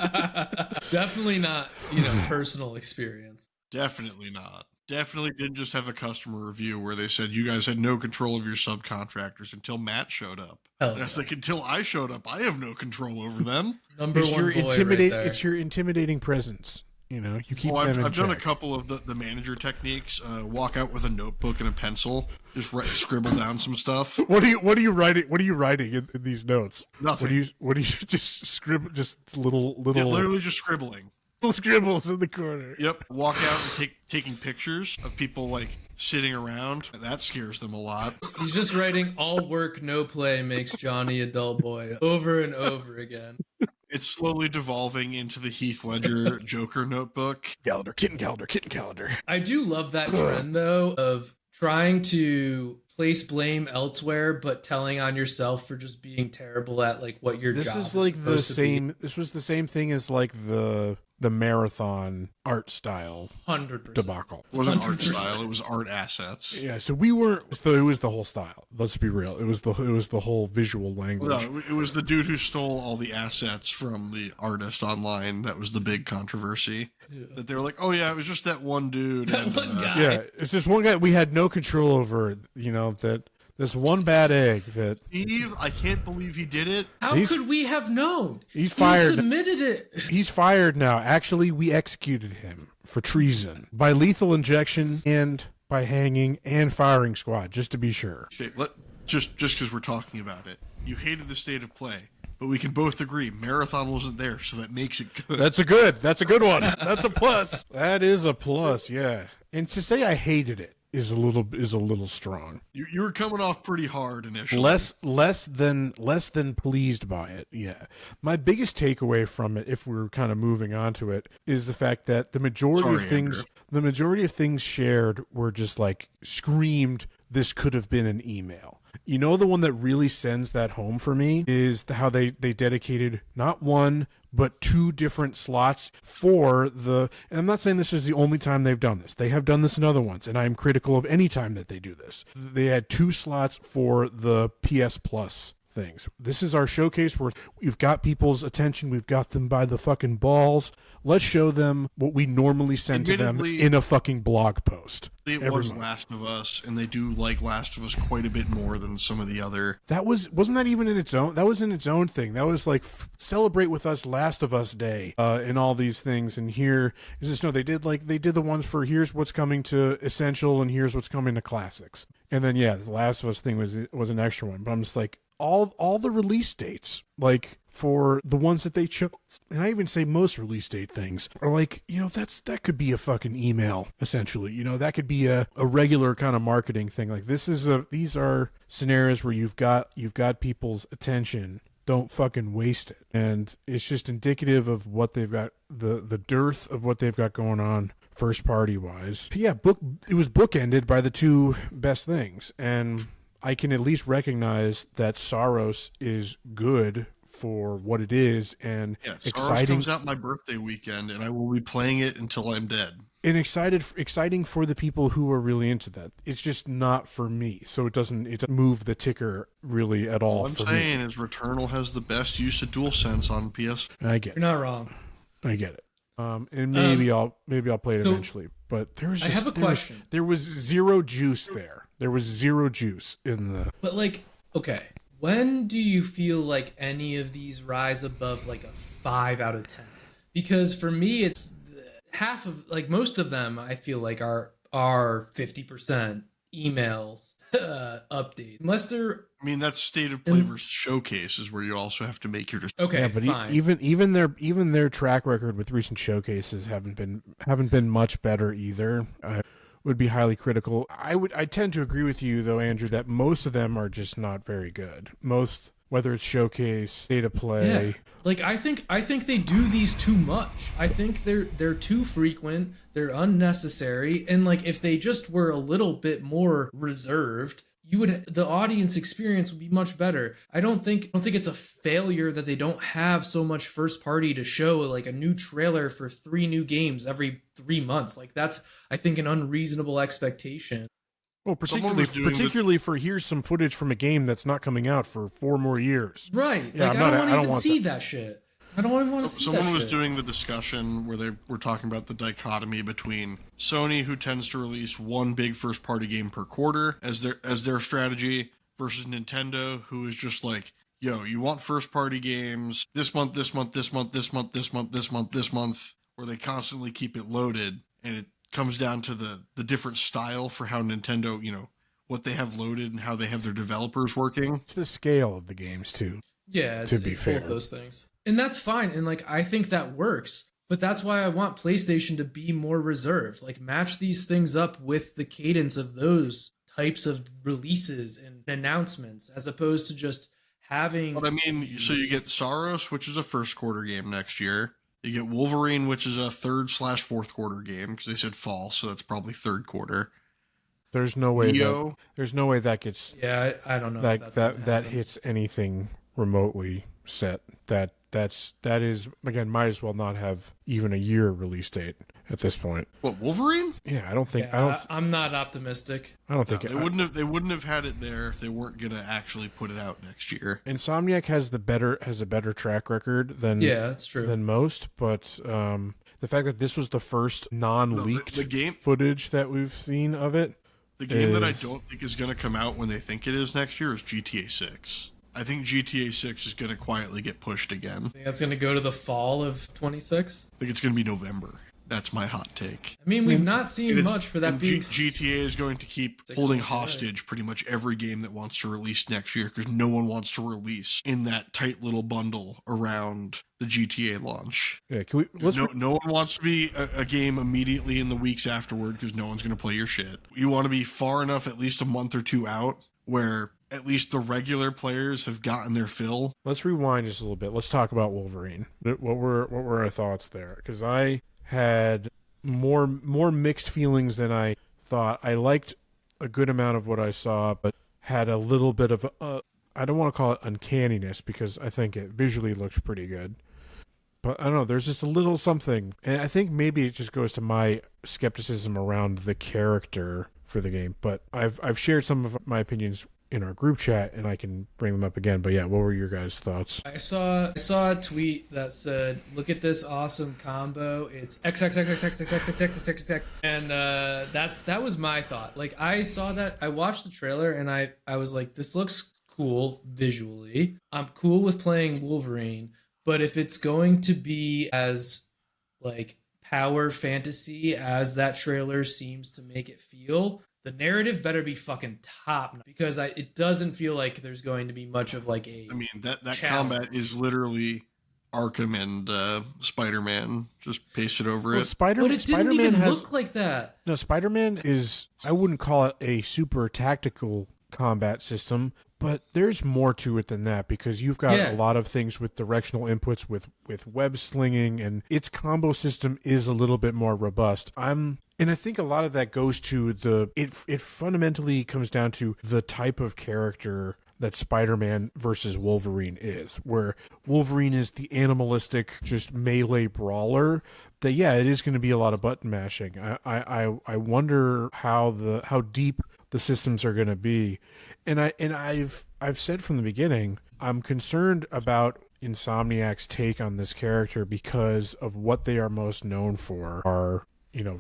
Definitely not, you know, personal experience. Definitely not. Definitely didn't just have a customer review where they said you guys had no control of your subcontractors until Matt showed up. Hell And I was yeah. like, until I showed up, I have no control over them. Number It's one your boy right there. it's your intimidating presence. You know, you keep them in I've done a check. couple of the manager techniques. Walk out with a notebook and a pencil, just scribble down some stuff. What are you writing? What are you writing in these notes? Nothing. What do you just scribble? Just little Yeah, literally just scribbling. little scribbles in the corner. Yep. Walk out and taking pictures of people like sitting around. That scares them a lot. He's just writing all work, no play makes Johnny a dull boy over and over again. It's slowly devolving into the Heath Ledger Joker notebook. Calendar, kitten calendar. I do love that trend though of trying to place blame elsewhere but telling on yourself for just being terrible at like what your This job is like the supposed to be. same. This was the same thing as like the marathon art style 100%. debacle. It wasn't art 100%. style, it was art assets. Yeah, so we weren't. So it was the whole style. Let's be real. It was the whole visual language. No, it was the dude who stole all the assets from the artist online. That was the big controversy. That they were like, oh yeah, it was just that one dude. That and, one guy. Yeah, it's just one guy we had no control over. You know that this one bad egg that Steve, I can't believe he did it. How He's- could we have known? he's He fired. submitted it. He's fired now. Actually, we executed him for treason by lethal injection and by hanging and firing squad, just to be sure. Okay, just because we're talking about it, you hated the state of play, but we can both agree Marathon wasn't there, so that makes it good. That's a good one. That's a plus. That is a plus, yeah. And to say I hated it is a little strong. You were coming off pretty hard initially. Less than pleased by it. Yeah. My biggest takeaway from it, if we're kind of moving on to it, is the fact that the majority of things shared were just like screamed, this could have been an email. You know, the one that really sends that home for me is how they dedicated not one, but 2 different slots for and I'm not saying this is the only time they've done this. They have done this in other ones, and I'm critical of any time that they do this. They had 2 slots for the PS Plus things. This is our showcase where we've got people's attention. We've got them by the fucking balls. Let's show them what we normally send to them in a fucking blog post. It was Last of Us, and they do like Last of Us quite a bit more than some of the other. Wasn't that even in its own? That was in its own thing. That was like celebrate with us Last of Us Day, and all these things. And here is this. No, they did the ones for here's what's coming to Essential and here's what's coming to Classics. And then the Last of Us thing was an extra one. But I'm just like all the release dates, like for the ones that they chose, and I even say most release date things are like, that could be a fucking email, essentially. That could be a regular kind of marketing thing. Like these are scenarios where you've got people's attention. Don't fucking waste it. And it's just indicative of what they've got, the dearth of what they've got going on first party wise. But yeah, it was bookended by the 2 best things, and I can at least recognize that Saros is good for what it is, and exciting. Saros comes out my birthday weekend, and I will be playing it until I'm dead. And exciting for the people who are really into that. It's just not for me, so it doesn't move the ticker really at all. All I'm saying is Returnal has the best use of DualSense on PS. I get it. You're not wrong. I get it. And maybe I'll play it eventually. But I have a question. There was zero juice there. There was zero juice in the. But okay, when do you feel like any of these rise above like a 5 out of 10? Because for me, it's half of most of them. I feel like are 50% emails update, unless they're. I mean, that's State of Play versus Showcase is where you also have to make your. Okay, yeah, but fine. Even their track record with recent showcases haven't been much better either. Would be highly critical. I tend to agree with you though, Andrew, that most of them are just not very good. Most, whether it's Showcase, State of Play. Yeah. I think they do these too much. I think they're too frequent, they're unnecessary, and if they just were a little bit more reserved, the audience experience would be much better. I don't think it's a failure that they don't have so much first party to show, like a new trailer for 3 new games every 3 months. That's, I think, an unreasonable expectation. Well, particularly for here's some footage from a game that's not coming out for 4 more years. Right. Yeah, I don't want to see that shit. I don't even want to see that shit. Someone was doing the discussion where they were talking about the dichotomy between Sony, who tends to release 1 big first-party game per quarter as their strategy, versus Nintendo, who is just like, yo, you want first-party games this month, this month, this month, this month, this month, this month, this month, where they constantly keep it loaded, and it comes down to the different style for how Nintendo, what they have loaded and how they have their developers working. It's the scale of the games, too. Yeah, it's both those things. And that's fine. And I think that works. But that's why I want PlayStation to be more reserved. Match these things up with the cadence of those types of releases and announcements, as opposed to just having. But I mean, so you get Saros, which is a first quarter game next year. You get Wolverine, which is a 3rd/4th quarter game, because they said fall, so that's probably 3rd quarter. There's no way that gets. Yeah, I don't know. That hits anything remotely set. That is, again, might as well not have even a year release date at this point. What, Wolverine? Yeah, I don't think. I'm not optimistic. I don't think they wouldn't have had it there if they weren't gonna actually put it out next year. Insomniac has a better track record than that's true than most, but the fact that this was the first non-leaked footage that we've seen of it. The game that I don't think is going to come out when they think it is next year is GTA 6. I think GTA 6 is going to quietly get pushed again. Think that's going to go to the fall of 26? I think it's going to be November. That's my hot take. I mean, we've not seen much for that and being GTA is going to keep holding hostage pretty much every game that wants to release next year because no one wants to release in that tight little bundle around the GTA launch. Yeah, can we? No one wants to be a game immediately in the weeks afterward because no one's going to play your shit. You want to be far enough, at least a month or two out, where at least the regular players have gotten their fill. Let's rewind just a little bit. Let's talk about Wolverine. What were our thoughts there? Because I had more mixed feelings than I thought. I liked a good amount of what I saw, but had a little bit of I don't want to call it uncanniness because I think it visually looks pretty good. But I don't know, there's just a little something. And I think maybe it just goes to my skepticism around the character for the game. But I've shared some of my opinions in our group chat, and I can bring them up again. But yeah, what were your guys' thoughts? I saw a tweet that said, "Look at this awesome combo. It's XXXXXXXXXX," and that was my thought. Like I saw that, I watched the trailer, and I was like, "This looks cool visually. I'm cool with playing Wolverine, but if it's going to be as like power fantasy as that trailer seems to make it feel." The narrative better be fucking top because it doesn't feel like there's going to be much of like a. I mean that combat is literally Arkham and Spider-Man just pasted over it. But it didn't even look like that. No, Spider-Man is, I wouldn't call it a super tactical combat system, but there's more to it than that because you've got a lot of things with directional inputs with web slinging, and its combo system is a little bit more robust. And I think a lot of that goes to it fundamentally comes down to the type of character that Spider-Man versus Wolverine is, where Wolverine is the animalistic, just melee brawler. That it is going to be a lot of button mashing. I wonder how deep the systems are going to be, and I've said from the beginning I'm concerned about Insomniac's take on this character because of what they are most known for are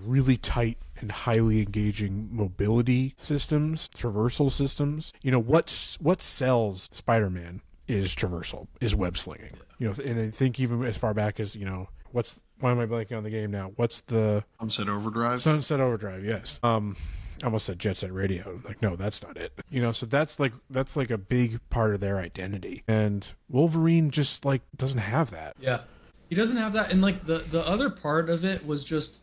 really tight and highly engaging mobility systems, traversal systems. What sells Spider-Man is traversal, is web slinging. And I think even as far back as, why am I blanking on the game now? What's the Sunset Overdrive? Sunset Overdrive, yes. I almost said Jet Set Radio. Like, no, that's not it. So that's like a big part of their identity. And Wolverine just like doesn't have that. Yeah. He doesn't have that. And like the other part of it was just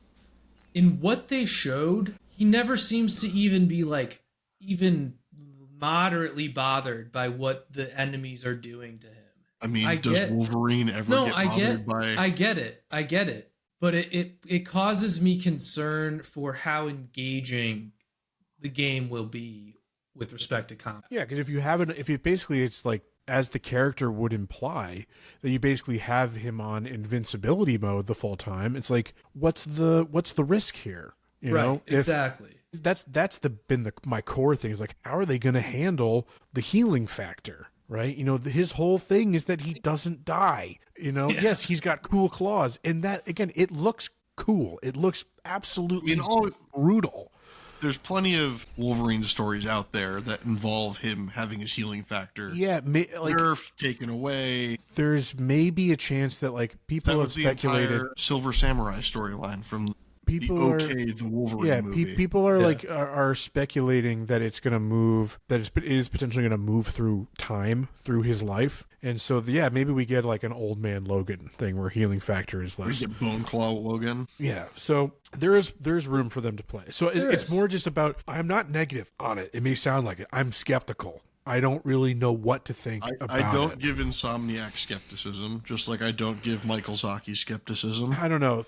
in what they showed, he never seems to even be like even moderately bothered by what the enemies are doing to him. I mean, does Wolverine ever get bothered by... I get it. But it causes me concern for how engaging the game will be with respect to combat. Yeah, because it's like, as the character would imply, that you basically have him on invincibility mode the full time. It's like, what's the risk here? Exactly. That's been my core thing is like, how are they going to handle the healing factor? Right? His whole thing is that he doesn't die. Yes, he's got cool claws, and that again, it looks cool. It looks absolutely brutal. There's plenty of Wolverine stories out there that involve him having his healing factor. Yeah, nerfed, taken away. There's maybe a chance that people have speculated the entire Silver Samurai storyline from the Wolverine movie. People are are speculating that it's going to move, that it is potentially going to move through time, through his life. And so, maybe we get like an old man Logan thing where healing factor is less. We get Bone Claw Logan. Yeah. So there's room for them to play. So it's more just about, I'm not negative on it. It may sound like it. I'm skeptical. I don't really know what to think about it. I don't give Insomniac skepticism, just like I don't give Michael Zaki skepticism. I don't know.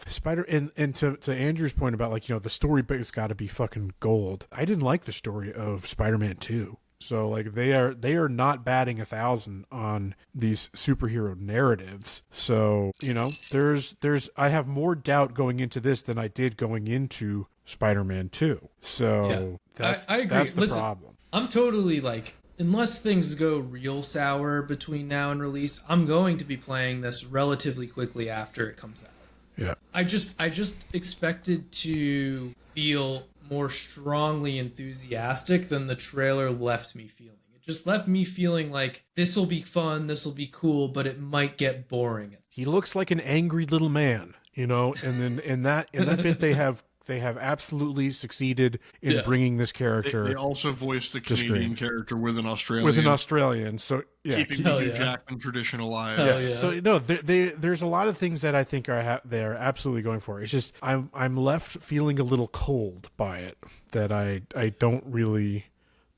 And to Andrew's point about the story has got to be fucking gold. I didn't like the story of Spider-Man 2. So they are not batting 1,000 on these superhero narratives. So, I have more doubt going into this than I did going into Spider-Man 2. So I agree. That's the problem. I'm totally unless things go real sour between now and release, I'm going to be playing this relatively quickly after it comes out. Yeah. I just expected to feel more strongly enthusiastic than the trailer left me feeling. It just left me feeling like this will be fun, this will be cool, but it might get boring. He looks like an angry little man. you know, and then in that bit they have absolutely succeeded in bringing this character. They also voiced the Canadian character with an Australian. So yeah, keeping the Hugh Jackman tradition alive. So no, there's a lot of things that I think they are absolutely going for. It's just I'm left feeling a little cold by it, that I don't really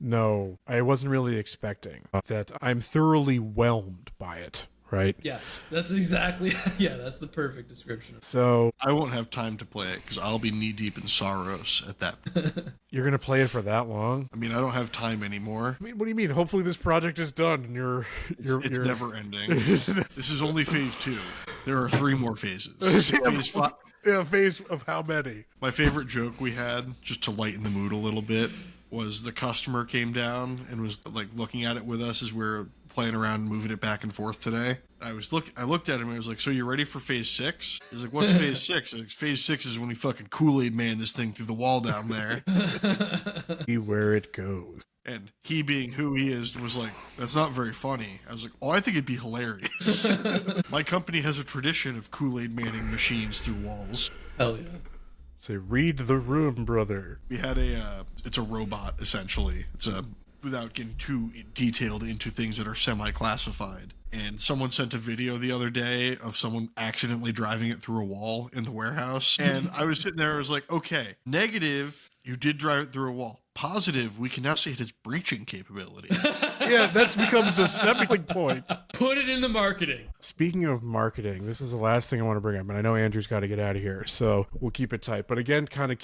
know. I wasn't really expecting that. I'm thoroughly whelmed by it. Right? Yes, that's exactly. Yeah, that's the perfect description. So I won't have time to play it because I'll be knee deep in Saros at that point. You're gonna play it for that long? I mean, I don't have time anymore. I mean, what do you mean? Hopefully, this project is done, and it's never ending. This is only phase 2. There are 3 more phases. Phase 5. Yeah, phase of how many? My favorite joke we had, just to lighten the mood a little bit, was the customer came down and was like looking at it with us as we're playing around and moving it back and forth today. I looked at him and I was like, so you ready for phase 6? He's like, what's phase 6? Like, phase 6 is when we fucking Kool-Aid man this thing through the wall down there. See where it goes. And he, being who he is, was like, that's not very funny. I was like, oh, I think it'd be hilarious. My company has a tradition of Kool-Aid manning machines through walls. Hell yeah. Say, read the room, brother. We had it's a robot, essentially. Without getting too detailed into things that are semi-classified. And someone sent a video the other day of someone accidentally driving it through a wall in the warehouse. And I was sitting there, I was like, okay, negative, you did drive it through a wall. Positive, we can now say it has breaching capability. Yeah, that becomes a selling point. Put it in the marketing. Speaking of marketing, this is the last thing I want to bring up, and I know Andrew's got to get out of here, so we'll keep it tight. But again, kind of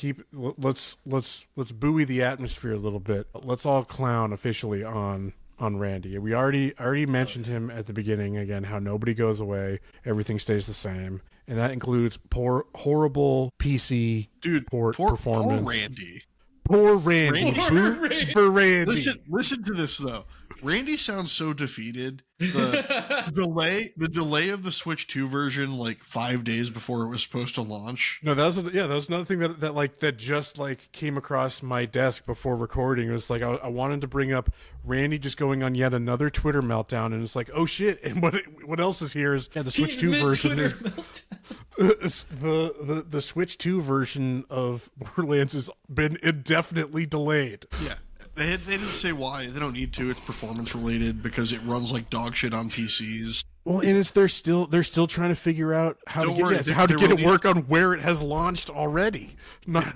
let's buoy the atmosphere a little bit. Let's all clown officially on Randy. We already mentioned him at the beginning. Again, how nobody goes away, everything stays the same, and that includes horrible PC performance. Poor Randy. Poor Randy. For Randy. Listen to this though. Randy sounds so defeated. The delay of the Switch 2 version, like 5 days before it was supposed to launch. No, that was another thing that just came across my desk before recording. It was like I wanted to bring up Randy just going on yet another Twitter meltdown, and it's like, oh shit! And what else is here is the Switch 2 version. The Switch 2 version of Borderlands has been indefinitely delayed. Yeah. They didn't say why. They don't need to. It's performance related because it runs like dog shit on PCs. Well, and they're still trying to figure out how to get it work on where it has launched already.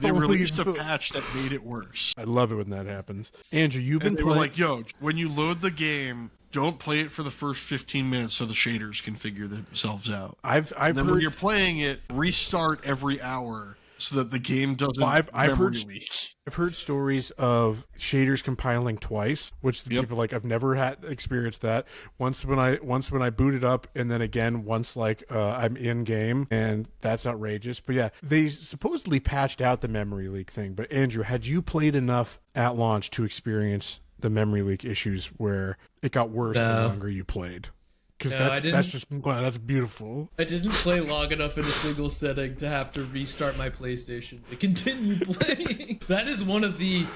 They released a patch that made it worse. I love it when that happens. Andrew, you've been playing. Were like, yo, when you load the game, don't play it for the first 15 minutes so the shaders can figure themselves out. I've heard, when you're playing it, restart every hour so that the game doesn't memory leak. I've heard stories of shaders compiling twice, which people I've never had experienced that. Once when I boot it up, and then again once I'm in game, and that's outrageous. But yeah, they supposedly patched out the memory leak thing. But Andrew, had you played enough at launch to experience the memory leak issues where it got worse the longer you played? Because that's beautiful. I didn't play long enough in a single setting to have to restart my PlayStation to continue playing. That is one of the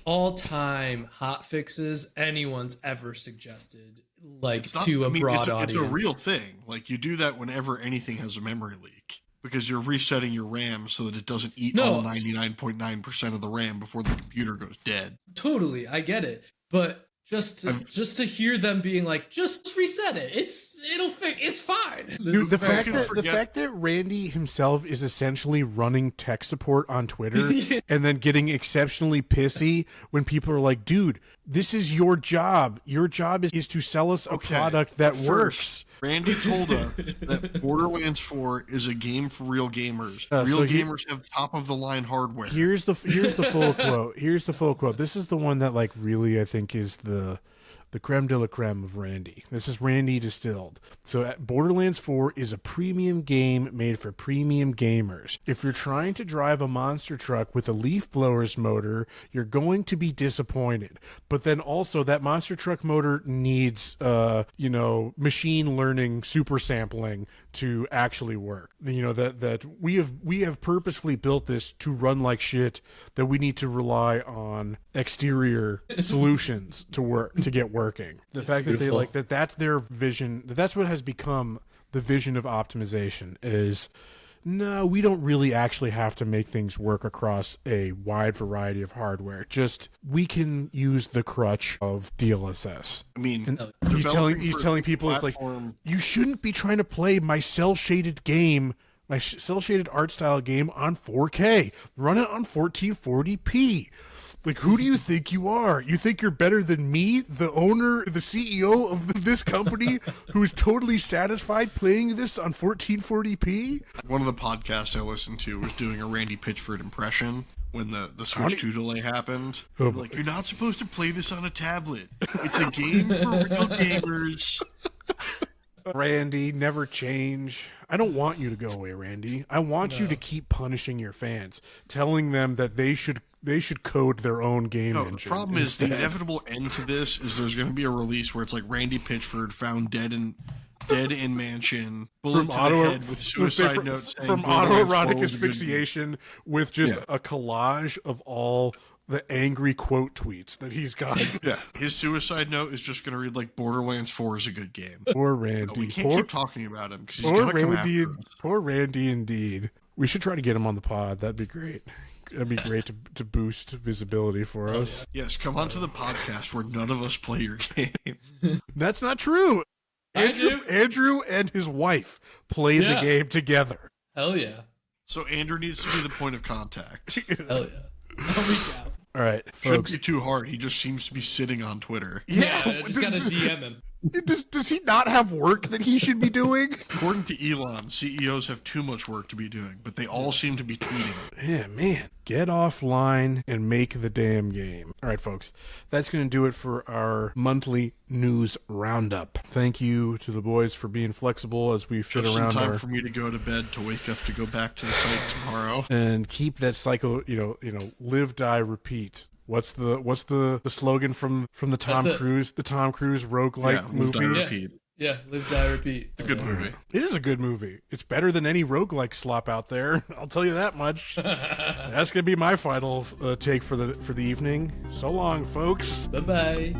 all-time hot fixes anyone's ever suggested. To a broad audience. It's a real thing. You do that whenever anything has a memory leak. Because you're resetting your RAM so that it doesn't eat all 99.9% of the RAM before the computer goes dead. Totally, I get it. But just to hear them being like, just reset it. It's fine. Dude, the fact that Randy himself is essentially running tech support on Twitter and then getting exceptionally pissy when people are like, dude, this is your job. Your job is to sell us a product that works. Randy told us that Borderlands 4 is a game for real gamers. Gamers have top-of-the-line hardware. Here's the full quote. Here's the full quote. This is the one that really I think is the creme de la creme of Randy. This is Randy distilled. So Borderlands 4 is a premium game made for premium gamers. If you're trying to drive a monster truck with a leaf blower's motor, you're going to be disappointed. But then also that monster truck motor needs machine learning super sampling to actually work. That we have purposefully built this to run like shit, that we need to rely on exterior solutions to get working. The fact beautiful. That that's their vision, that's what has become the vision of optimization, is no, we don't really actually have to make things work across a wide variety of hardware. Just we can use the crutch of DLSS. I mean, And he's telling people it's like, you shouldn't be trying to play my cell shaded game, my cell shaded art style game on 4K. Run it on 1440p. Like, who do you think you are? You think you're better than me, the owner, the CEO of this company, who is totally satisfied playing this on 1440p? One of the podcasts I listened to was doing a Randy Pitchford impression when the Switch 2 delay happened. Oh, like, you're not supposed to play this on a tablet. It's a game for real gamers. Randy, never change. I don't want you to go away, Randy. I want you to keep punishing your fans, telling them that they should code their own game engine. The problem is the inevitable end to this is there's going to be a release where it's like Randy Pitchford found dead in mansion, bullet to the head with suicide notes from autoerotic asphyxiation with just a collage of all the angry quote tweets that he's got. Yeah, his suicide note is just going to read like Borderlands 4 is a good game. Poor Randy. We can't keep talking about him because he's going to come after us. Poor Randy, indeed. We should try to get him on the pod. That'd be great. That'd be great to boost visibility for us. Yes, come on to the podcast where none of us play your game. That's not true. Andrew and his wife play the game together. Hell yeah. So Andrew needs to be the point of contact. Hell yeah. I'll reach out. All right, Shouldn't folks. be too hard. He just seems to be sitting on Twitter. Yeah, I just gotta DM him. Does he not have work that he should be doing? According to Elon, CEOs have too much work to be doing, but they all seem to be tweeting. Yeah, man. Get offline and make the damn game. All right, folks. That's going to do it for our monthly news roundup. Thank you to the boys for being flexible as we fit Just around in time for me to go to bed to wake up to go back to the site tomorrow. And keep that cycle, live, die, repeat. What's the slogan from the Tom Cruise roguelike movie? Die, repeat. Yeah, live, die, repeat. It's a good movie. It is a good movie. It's better than any roguelike slop out there. I'll tell you that much. That's gonna be my final take for the evening. So long, folks. Bye-bye.